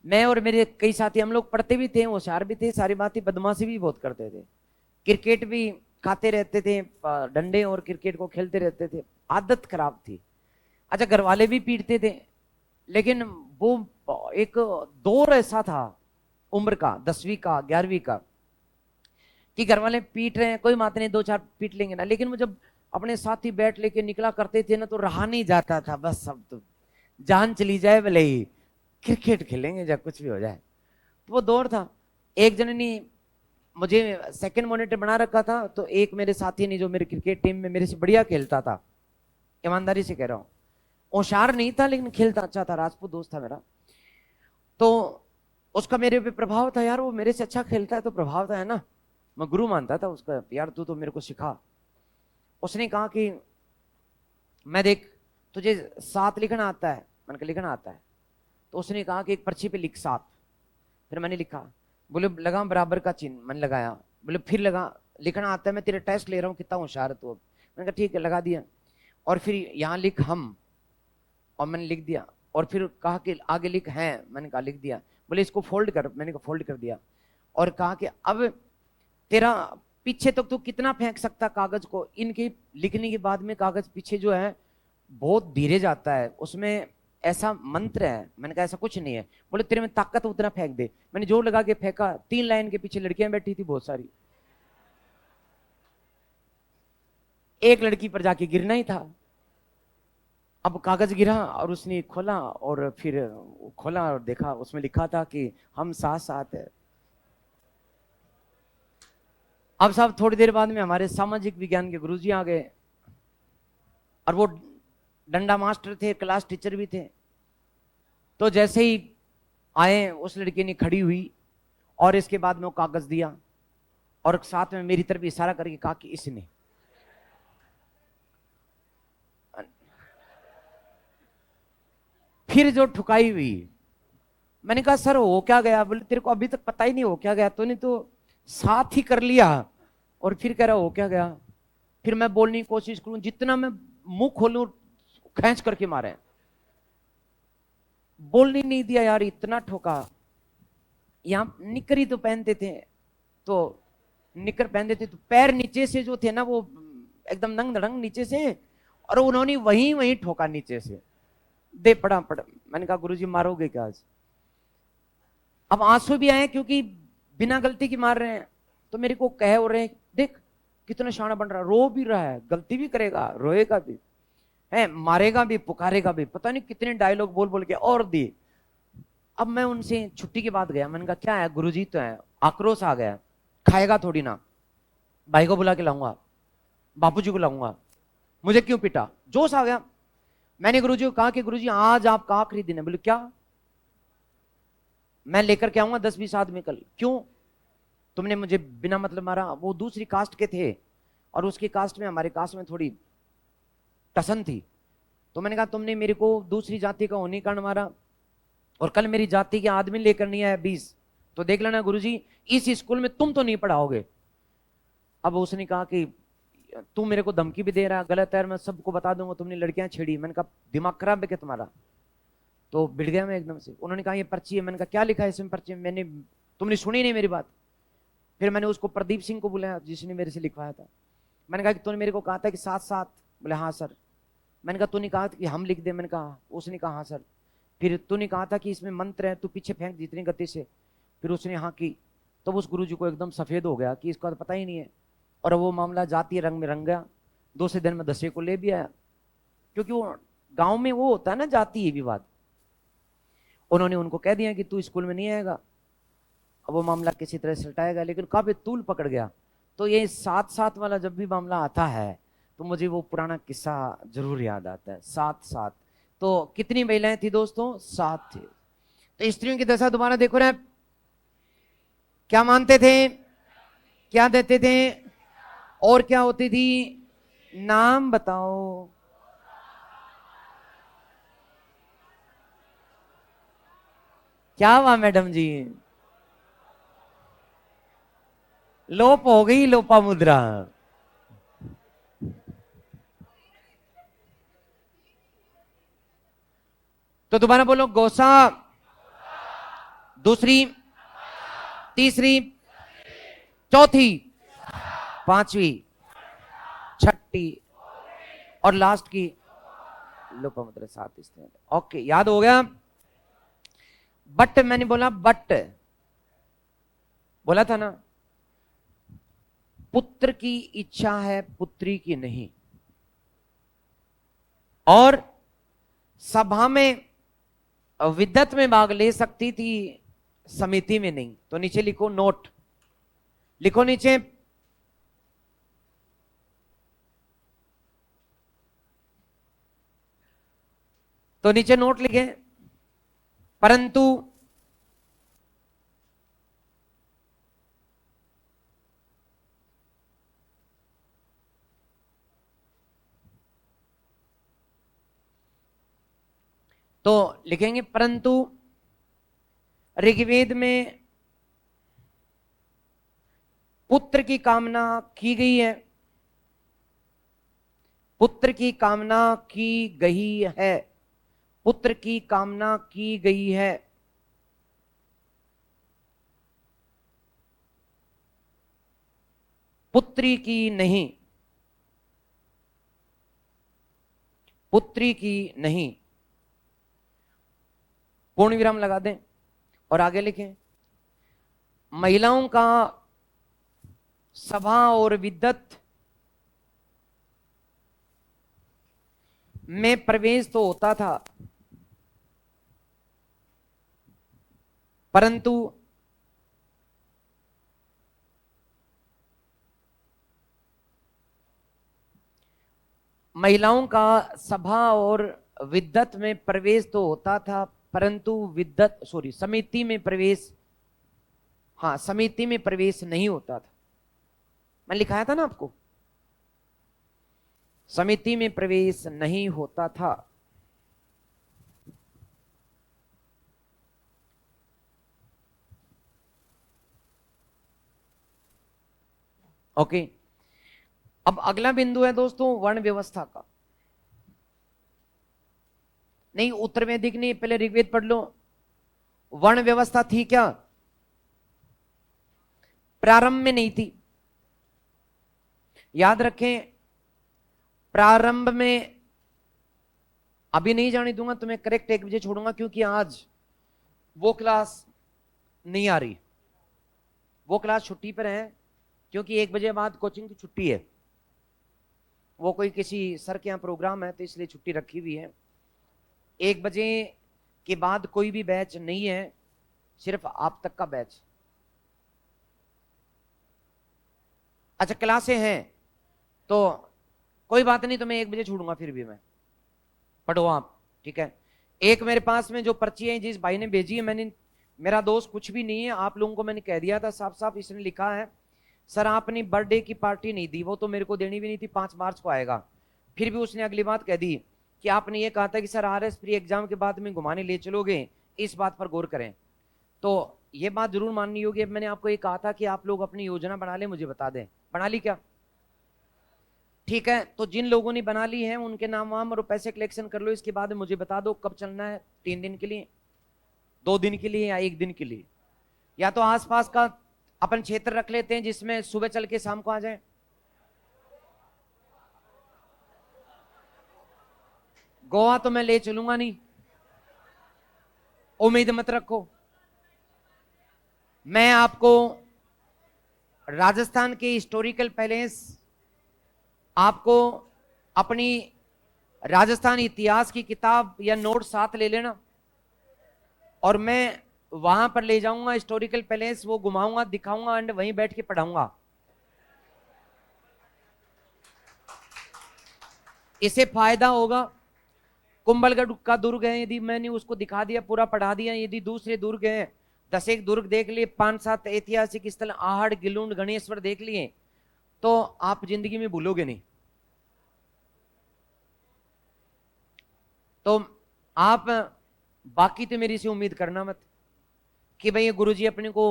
मैं और मेरे कई साथी, हम लोग पढ़ते भी थे, होशियार भी थे, सारी बातें, बदमाशी भी बहुत करते थे, क्रिकेट भी खाते रहते थे, डंडे और क्रिकेट को खेलते रहते थे, आदत खराब थी। अच्छा, घर वाले भी पीटते थे, लेकिन वो एक दौर ऐसा था उम्र का, 10वीं का 11वीं का, कि घर वाले पीट रहे हैं, कोई बात नहीं, 2 4 पीट लेंगे ना। लेकिन वो जब अपने साथी बैट लेके निकला करते थे ना, तो रहा नहीं जाता था, बस अब तो जान चली जाए भले ही, क्रिकेट खेलेंगे या कुछ भी हो जाए। तो वो दौर था। एक जन ने मुझे सेकंड मॉनिटर बना रखा था, तो एक मेरे साथी ने, जो मेरे क्रिकेट टीम में मेरे से बढ़िया खेलता था, ईमानदारी से कह रहा हूँ, होशियार नहीं था लेकिन खेलता अच्छा था, राजपूत दोस्त था मेरा, तो उसका मेरे पे प्रभाव था, यार वो मेरे से अच्छा खेलता है तो प्रभाव था, है ना। मैं गुरु मानता था उसका, यार तू तो मेरे को सिखा। उसने कहा कि मैं देख, तुझे 7 लिखना आता है? मैंने कहा लिखना आता है। तो उसने कहा कि एक पर्ची पे लिख 7। फिर मैंने लिखा, बोले लगा बराबर का चिन्ह, मैंने लगाया। बोले फिर लगा, लिखना आता है, मैं तेरे टेस्ट ले रहा हूँ कितना होशियार है तू। मैंने कहा ठीक है, लगा दिया। और फिर यहाँ लिख हम, और मैंने लिख दिया। और फिर कहा कि आगे लिख हैं, मैंने कहा लिख दिया। बोले इसको फोल्ड कर, मैंने कहा फोल्ड कर दिया। और कहा कि अब तेरा पीछे तक तो कितना फेंक सकता कागज को, इनके लिखने के बाद में कागज पीछे जो है बहुत धीरे जाता है, उसमें ऐसा मंत्र है। मैंने कहा ऐसा कुछ नहीं है। बोले तेरे में ताकत उतना फेंक दे। मैंने जोर लगा के फेंका, 3 लाइन के पीछे लड़कियां बैठी थी बहुत सारी, एक लड़की पर जाके गिरना ही था। अब कागज गिरा और उसने खोला, और फिर खोला और देखा, उसमें लिखा था कि हम साथ साथ है। अब साहब थोड़ी देर बाद में हमारे सामाजिक विज्ञान के गुरुजी आ गए, और वो डंडा मास्टर थे, क्लास टीचर भी थे। तो जैसे ही आए, उस लड़की ने खड़ी हुई, और इसके बाद में वो कागज दिया, और साथ में मेरी तरफ इशारा करके कहा कि इसने। फिर जो ठुकाई हुई, मैंने कहा सर हो क्या गया? बोले तेरे को अभी तक पता ही नहीं हो क्या गया, तूने तो साथ ही कर लिया, और फिर कह रहा हो क्या गया। फिर मैं बोलने की कोशिश करूं, जितना मैं मुंह खोलूं खींच करके मारे, बोलने नहीं दिया यार, इतना ठोका। यहां निकर ही तो पहनते थे, तो निकर पहनते थे तो पैर नीचे से जो थे ना, वो एकदम नंग धड़ंग नीचे से, और उन्होंने वहीं वहीं ठोका नीचे से, दे पड़ा पड़ा। मैंने कहा गुरुजी मारोगे क्या आज? अब आंसू भी आए, क्योंकि बिना गलती की मार रहे हैं। तो मेरे को कह हो रहे हैं, देख कितना शाना बन रहा है, रो भी रहा है, गलती भी करेगा, रोएगा भी है, मारेगा भी, पुकारेगा भी, पता नहीं कितने डायलॉग बोल बोल के और दिए। अब मैं उनसे छुट्टी के बाद गया, मैंने कहा क्या है? गुरुजी तो है, आक्रोश आ गया, खाएगा थोड़ी ना, भाई को बुला के लाऊंगा, बापूजी को लाऊंगा, मुझे क्यों पिटा? जोश आ गया। मैंने गुरुजी को कहा कि गुरुजी आज आपका आखिरी दिन है। बोले क्या? मैं लेकर के आऊंगा 10 20 आदमी कल। क्यों? तुमने मुझे बिना मतलब मारा। वो दूसरी कास्ट के थे और उसकी कास्ट में हमारे कास्ट में थोड़ी टसन थी। तो मैंने कहा तुमने मेरे को दूसरी जाति का होने के कारण मारा और कल मेरी जाति के आदमी लेकर नहीं आया 20, तो देख लेना गुरुजी इस स्कूल में तुम तो नहीं पढ़ाओगे। अब उसने कहा कि तू मेरे को धमकी भी दे रहा, गलत है, मैं सबको बता दूंगा तुमने लड़कियां छेड़ी। मैंने कहा दिमाग खराब है क्या तुम्हारा? तो बिड़ गया मैं एकदम से। उन्होंने कहा ये पर्ची है। मैंने कहा क्या लिखा है इसमें पर्ची में? तुमने सुनी नहीं मेरी बात। फिर मैंने उसको प्रदीप सिंह को बुलाया जिसने मेरे से लिखवाया था। मैंने कहा कि तूने मेरे को कहा था कि 7-7। बोले हाँ सर। मैंने कहा तूने कहा था कि हम लिख दे? मैंने कहा। उसने कहा हाँ सर। फिर तूने कहा था कि इसमें मंत्र है, तू पीछे फेंक जितनी गति से। फिर उसने हाँ की। तो उस गुरुजी को एकदम सफेद हो गया कि इसका तो पता ही नहीं है, और वो मामला जातीय रंग में रंग गया। दूसरे दिन में 10 को ले भी आया, क्योंकि वो गांव में वो होता है ना जातीय विवाद। उन्होंने उनको कह दिया कि तू स्कूल में नहीं आएगा। अब वो मामला किसी तरह से हटाएगा, लेकिन काफी तूल पकड़ गया। तो ये 7-7 वाला जब भी मामला आता है तो मुझे वो पुराना किस्सा जरूर याद आता है। 7-7 तो कितनी महिलाएं थी दोस्तों? 7 थी। तो स्त्रियों की दशा दोबारा देखो ना, क्या मानते थे, क्या देते थे, और क्या होती थी? नाम बताओ। क्या हुआ मैडम जी? लोप हो गई लोपा मुद्रा। तो दोबारा बोलो। गौसा, दूसरी, तीसरी, चौथी, पांचवी, छठी और लास्ट की लोपामुद्रा 7 स्त्रियां। ओके, याद हो गया। बट मैंने बोला, बट बोला था ना, पुत्र की इच्छा है, पुत्री की नहीं। और सभा में विद्वत में भाग ले सकती थी, समिति में नहीं। तो नीचे लिखो नोट, लिखो नीचे। तो नीचे नोट लिखे, परंतु तो लिखेंगे परंतु ऋग्वेद में पुत्र की कामना की गई है, पुत्र की कामना की गई है, पुत्र की कामना की गई है। पुत्री की नहीं, पुत्री की नहीं। पूर्ण विराम लगा दें और आगे लिखें। महिलाओं का सभा और विद्वत में प्रवेश तो होता था, परंतु महिलाओं का सभा और विद्वत में प्रवेश तो होता था, परंतु विद्वत समिति में प्रवेश, हाँ समिति में प्रवेश नहीं होता था। मैं लिखाया था ना आपको, समिति में प्रवेश नहीं होता था। ओके, अब अगला बिंदु है दोस्तों वर्ण व्यवस्था का। नहीं, उत्तर वैदिक नहीं, पहले ऋग्वेद पढ़ लो। वर्ण व्यवस्था थी क्या? प्रारंभ में नहीं थी। याद रखें, प्रारंभ में, अभी नहीं जाने दूंगा तुम्हें, करेक्ट 1 बजे छोड़ूंगा, क्योंकि आज वो क्लास नहीं आ रही, वो क्लास छुट्टी पर है, क्योंकि 1 बजे बाद कोचिंग की छुट्टी है। वो कोई किसी सर के यहाँ प्रोग्राम है तो इसलिए छुट्टी रखी हुई है। 1 बजे के बाद कोई भी बैच नहीं है, सिर्फ आप तक का बैच। अच्छा, क्लासें हैं तो कोई बात नहीं, तो मैं 1 बजे छोड़ूंगा, फिर भी मैं पढ़ो आप, ठीक है। एक मेरे पास में जो पर्ची है जिस भाई ने भेजी है, मेरा दोस्त कुछ भी नहीं है, आप लोगों को मैंने कह दिया था साफ साफ, इसने लिखा है सर आपने बर्थडे की पार्टी नहीं दी, वो तो मेरे को देनी भी नहीं थी, 5 मार्च को आएगा। फिर भी उसने अगली बात कह दी कि आपने ये कहा था कि सर RS प्री एग्जाम के बाद में घुमाने ले चलोगे, इस बात पर गौर करें। तो ये बात जरूर माननी होगी। अब मैंने आपको ये कहा था कि आप लोग अपनी योजना बना ले, मुझे बता दें, बना ली क्या? ठीक है, तो जिन लोगों ने बना ली है उनके नाम वाम और पैसे कलेक्शन कर लो, इसके बाद मुझे बता दो कब चलना है, 3 दिन के लिए, 2 दिन के लिए या 1 दिन के लिए, या तो आसपास का अपन क्षेत्र रख लेते हैं जिसमें सुबह चल के शाम को आ जाए। गोवा तो मैं ले चलूंगा नहीं, उम्मीद मत रखो। मैं आपको राजस्थान के हिस्टोरिकल पैलेस, आपको अपनी राजस्थान इतिहास की किताब या नोट साथ ले लेना, और मैं वहां पर ले जाऊंगा हिस्टोरिकल पैलेस, वो घुमाऊंगा, दिखाऊंगा एंड वहीं बैठ के पढ़ाऊंगा। इससे फायदा होगा। कुंभलगढ़ का दुर्ग है, यदि मैंने उसको दिखा दिया, पूरा पढ़ा दिया, यदि दूसरे दुर्ग हैं 10 एक दुर्ग देख लिए, 5-7 ऐतिहासिक स्थल आहड़ गिलुंड गणेश्वर देख लिए, तो आप जिंदगी में भूलोगे नहीं। तो आप बाकी तो मेरी से उम्मीद करना मत कि भाई ये गुरुजी अपने को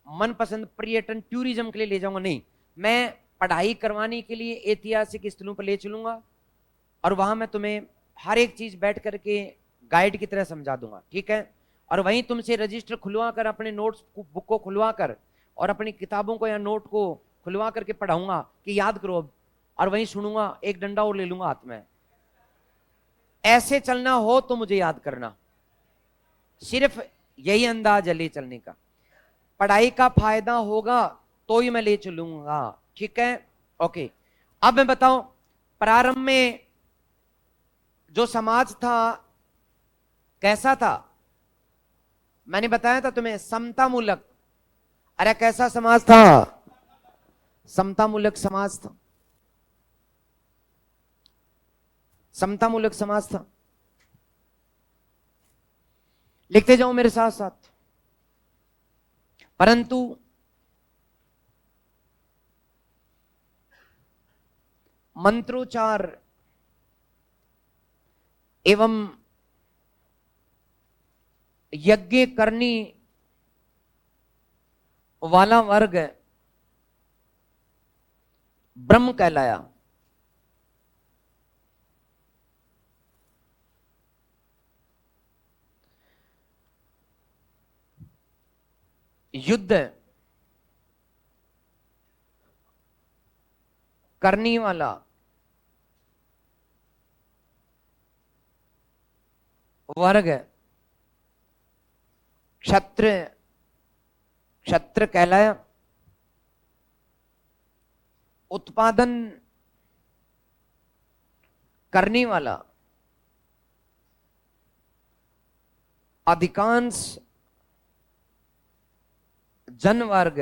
मनपसंद पर्यटन टूरिज्म के लिए ले जाऊंगा, नहीं, मैं पढ़ाई करवाने के लिए ऐतिहासिक स्थलों पर ले चलूंगा, और वहां मैं तुम्हें हर एक चीज बैठ करके गाइड की तरह समझा दूंगा, ठीक है? और वहीं तुमसे रजिस्टर खुलवा कर, अपने नोट्स बुक को खुलवा कर और अपनी किताबों को या नोट को खुलवा करके पढ़ाऊंगा कि याद करो अब, और वहीं सुनूंगा, एक डंडा और ले लूंगा हाथ में। ऐसे चलना हो तो मुझे याद करना, सिर्फ यही अंदाज है ले चलने का। पढ़ाई का फायदा होगा तो ही मैं ले चलूंगा, ठीक है? ओके, अब मैं बताऊं, प्रारंभ में जो समाज था कैसा था? मैंने बताया था तुम्हें, समता मूलक। अरे कैसा समाज था? समता मूलक समाज था, समता मूलक समाज था। लिखते जाओ मेरे साथ साथ। परंतु मंत्रोच्चार एवं यज्ञ करनी वाला वर्ग ब्रह्म कहलाया। युद्ध करने वाला वर्ग क्षत्र, क्षत्र कहलाया। उत्पादन करने वाला अधिकांश जनवर्ग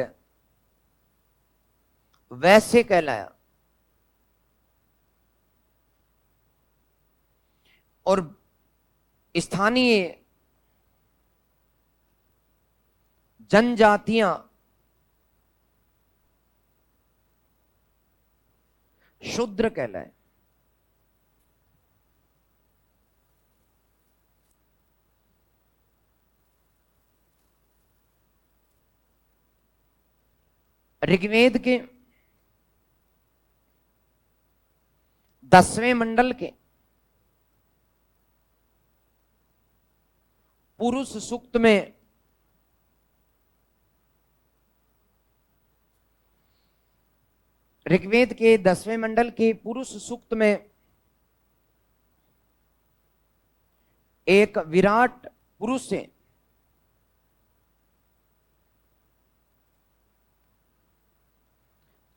वैश्य कहलाया। और स्थानीय जनजातियां शूद्र कहलाए। ऋग्वेद के 10वें मंडल के पुरुष सूक्त में ऋग्वेद के 10वें मंडल के पुरुष सूक्त में एक विराट पुरुष से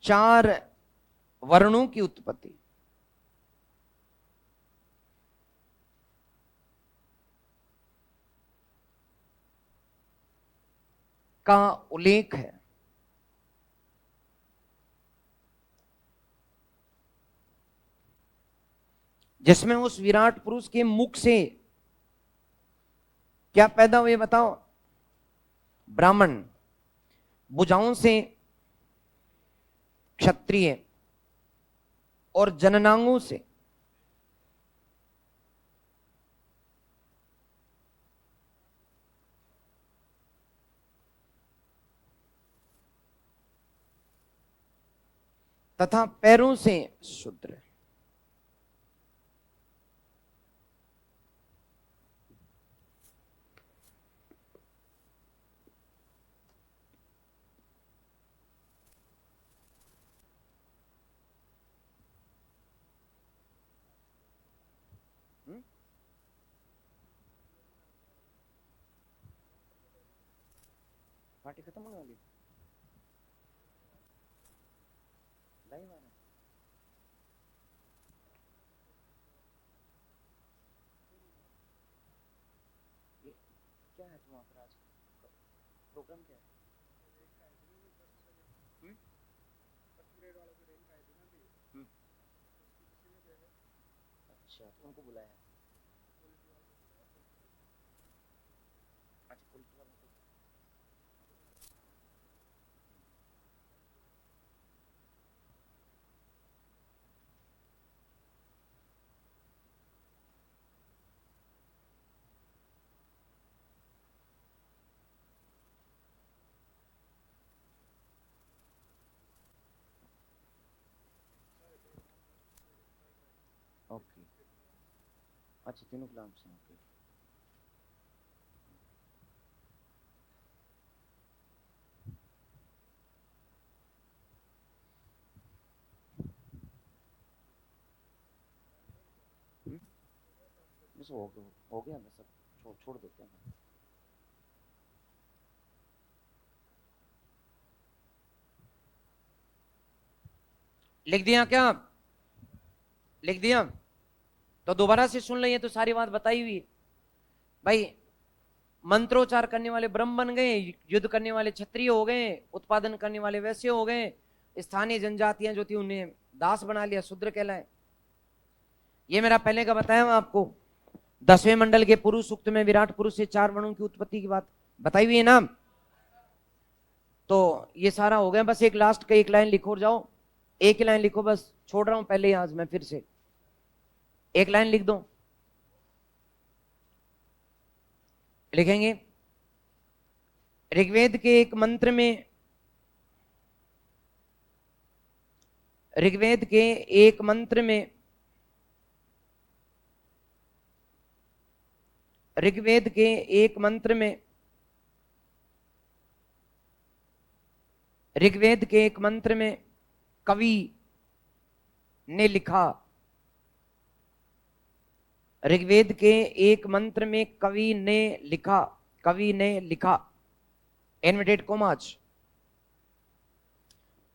चार वर्णों की उत्पत्ति का उल्लेख है। जिसमें उस विराट पुरुष के मुख से क्या पैदा हुए बताओ? ब्राह्मण, भुजाओं से क्षत्रिय और जननांगों से तथा पैरों से शूद्र। पार्टी खत्म होने वाली लाइव आ रहा है। ये क्या है तुम्हारा पर आज प्रोग्राम क्या है? अच्छा, तो उनको बुलाया है। अच्छा, पुलिस वालों को। ओके, अच्छा, तीनों क्लास हैं। ओके, बस हो गया बस, अब छोड़ देते हैं। लिख दिया क्या? लिख दिया? तो दोबारा से सुन लें, तो सारी बात बताई हुई भाई। मंत्रोच्चार करने वाले ब्रह्म बन गए, युद्ध करने वाले क्षत्रिय हो गए, उत्पादन करने वाले वैश्य हो गए, स्थानीय जनजातियां जो थी उन्हें दास बना लिया, शूद्र कहलाए। ये मेरा पहले का बताया मैं आपको। 10वें मंडल के पुरुष सूक्त में विराट पुरुष से 4 वर्णों की उत्पत्ति की बात बताई हुई है ना। तो ये सारा हो गया, बस एक लास्ट का एक लाइन लिखो और जाओ। एक ही लाइन लिखो बस, छोड़ रहा हूं पहले ही आज मैं फिर से। एक लाइन लिख दो। लिखेंगे ऋग्वेद के एक मंत्र में, ऋग्वेद के एक मंत्र में, ऋग्वेद के एक मंत्र में, ऋग्वेद के एक मंत्र में कवि ने लिखा, ऋग्वेद के एक मंत्र में कवि ने लिखा, कवि ने लिखा, इनवर्टेड कॉमास,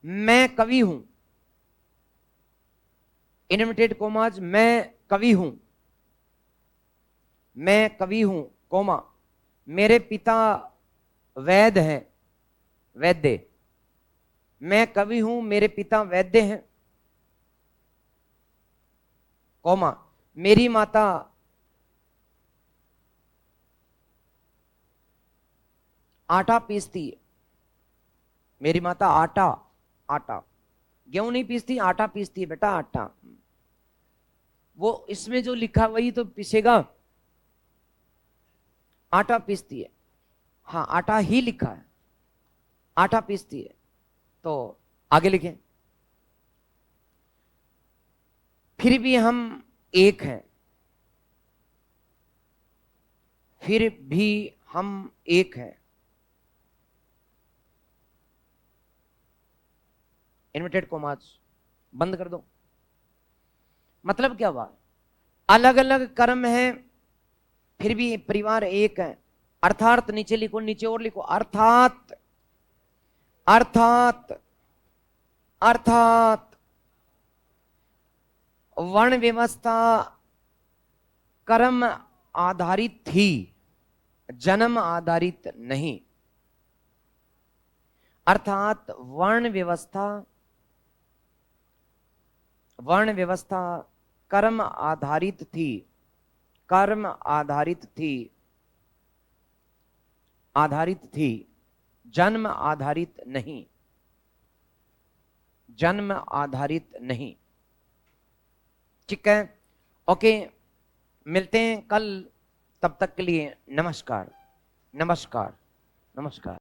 मैं कवि हूं, इनवर्टेड कॉमास, मैं कवि हूं, मैं कवि हूं, कोमा, मेरे पिता वैद्य हैं, वैद्य, मैं कवि हूं, मेरे पिता वैद्य हैं, कोमा, मेरी माता आटा पीसती है, मेरी माता आटा, आटा गेहूं नहीं पीसती, आटा पीसती है बेटा, आटा। वो इसमें जो लिखा वही तो पीसेगा, आटा पीसती है। हाँ, आटा ही लिखा है, आटा पीसती है। तो आगे लिखें, फिर भी हम एक हैं, फिर भी हम एक हैं, इन्वर्टेड कॉमास बंद कर दो। मतलब क्या हुआ? अलग अलग कर्म है, फिर भी परिवार एक है। अर्थात नीचे लिखो, नीचे और लिखो, अर्थात, अर्थात, अर्थात वर्ण व्यवस्था कर्म आधारित थी, जन्म आधारित नहीं। अर्थात वर्ण व्यवस्था, वर्ण व्यवस्था कर्म आधारित थी, कर्म आधारित थी, आधारित थी, जन्म आधारित नहीं, जन्म आधारित नहीं। ठीक है, ओके, मिलते हैं कल, तब तक के लिए नमस्कार, नमस्कार, नमस्कार।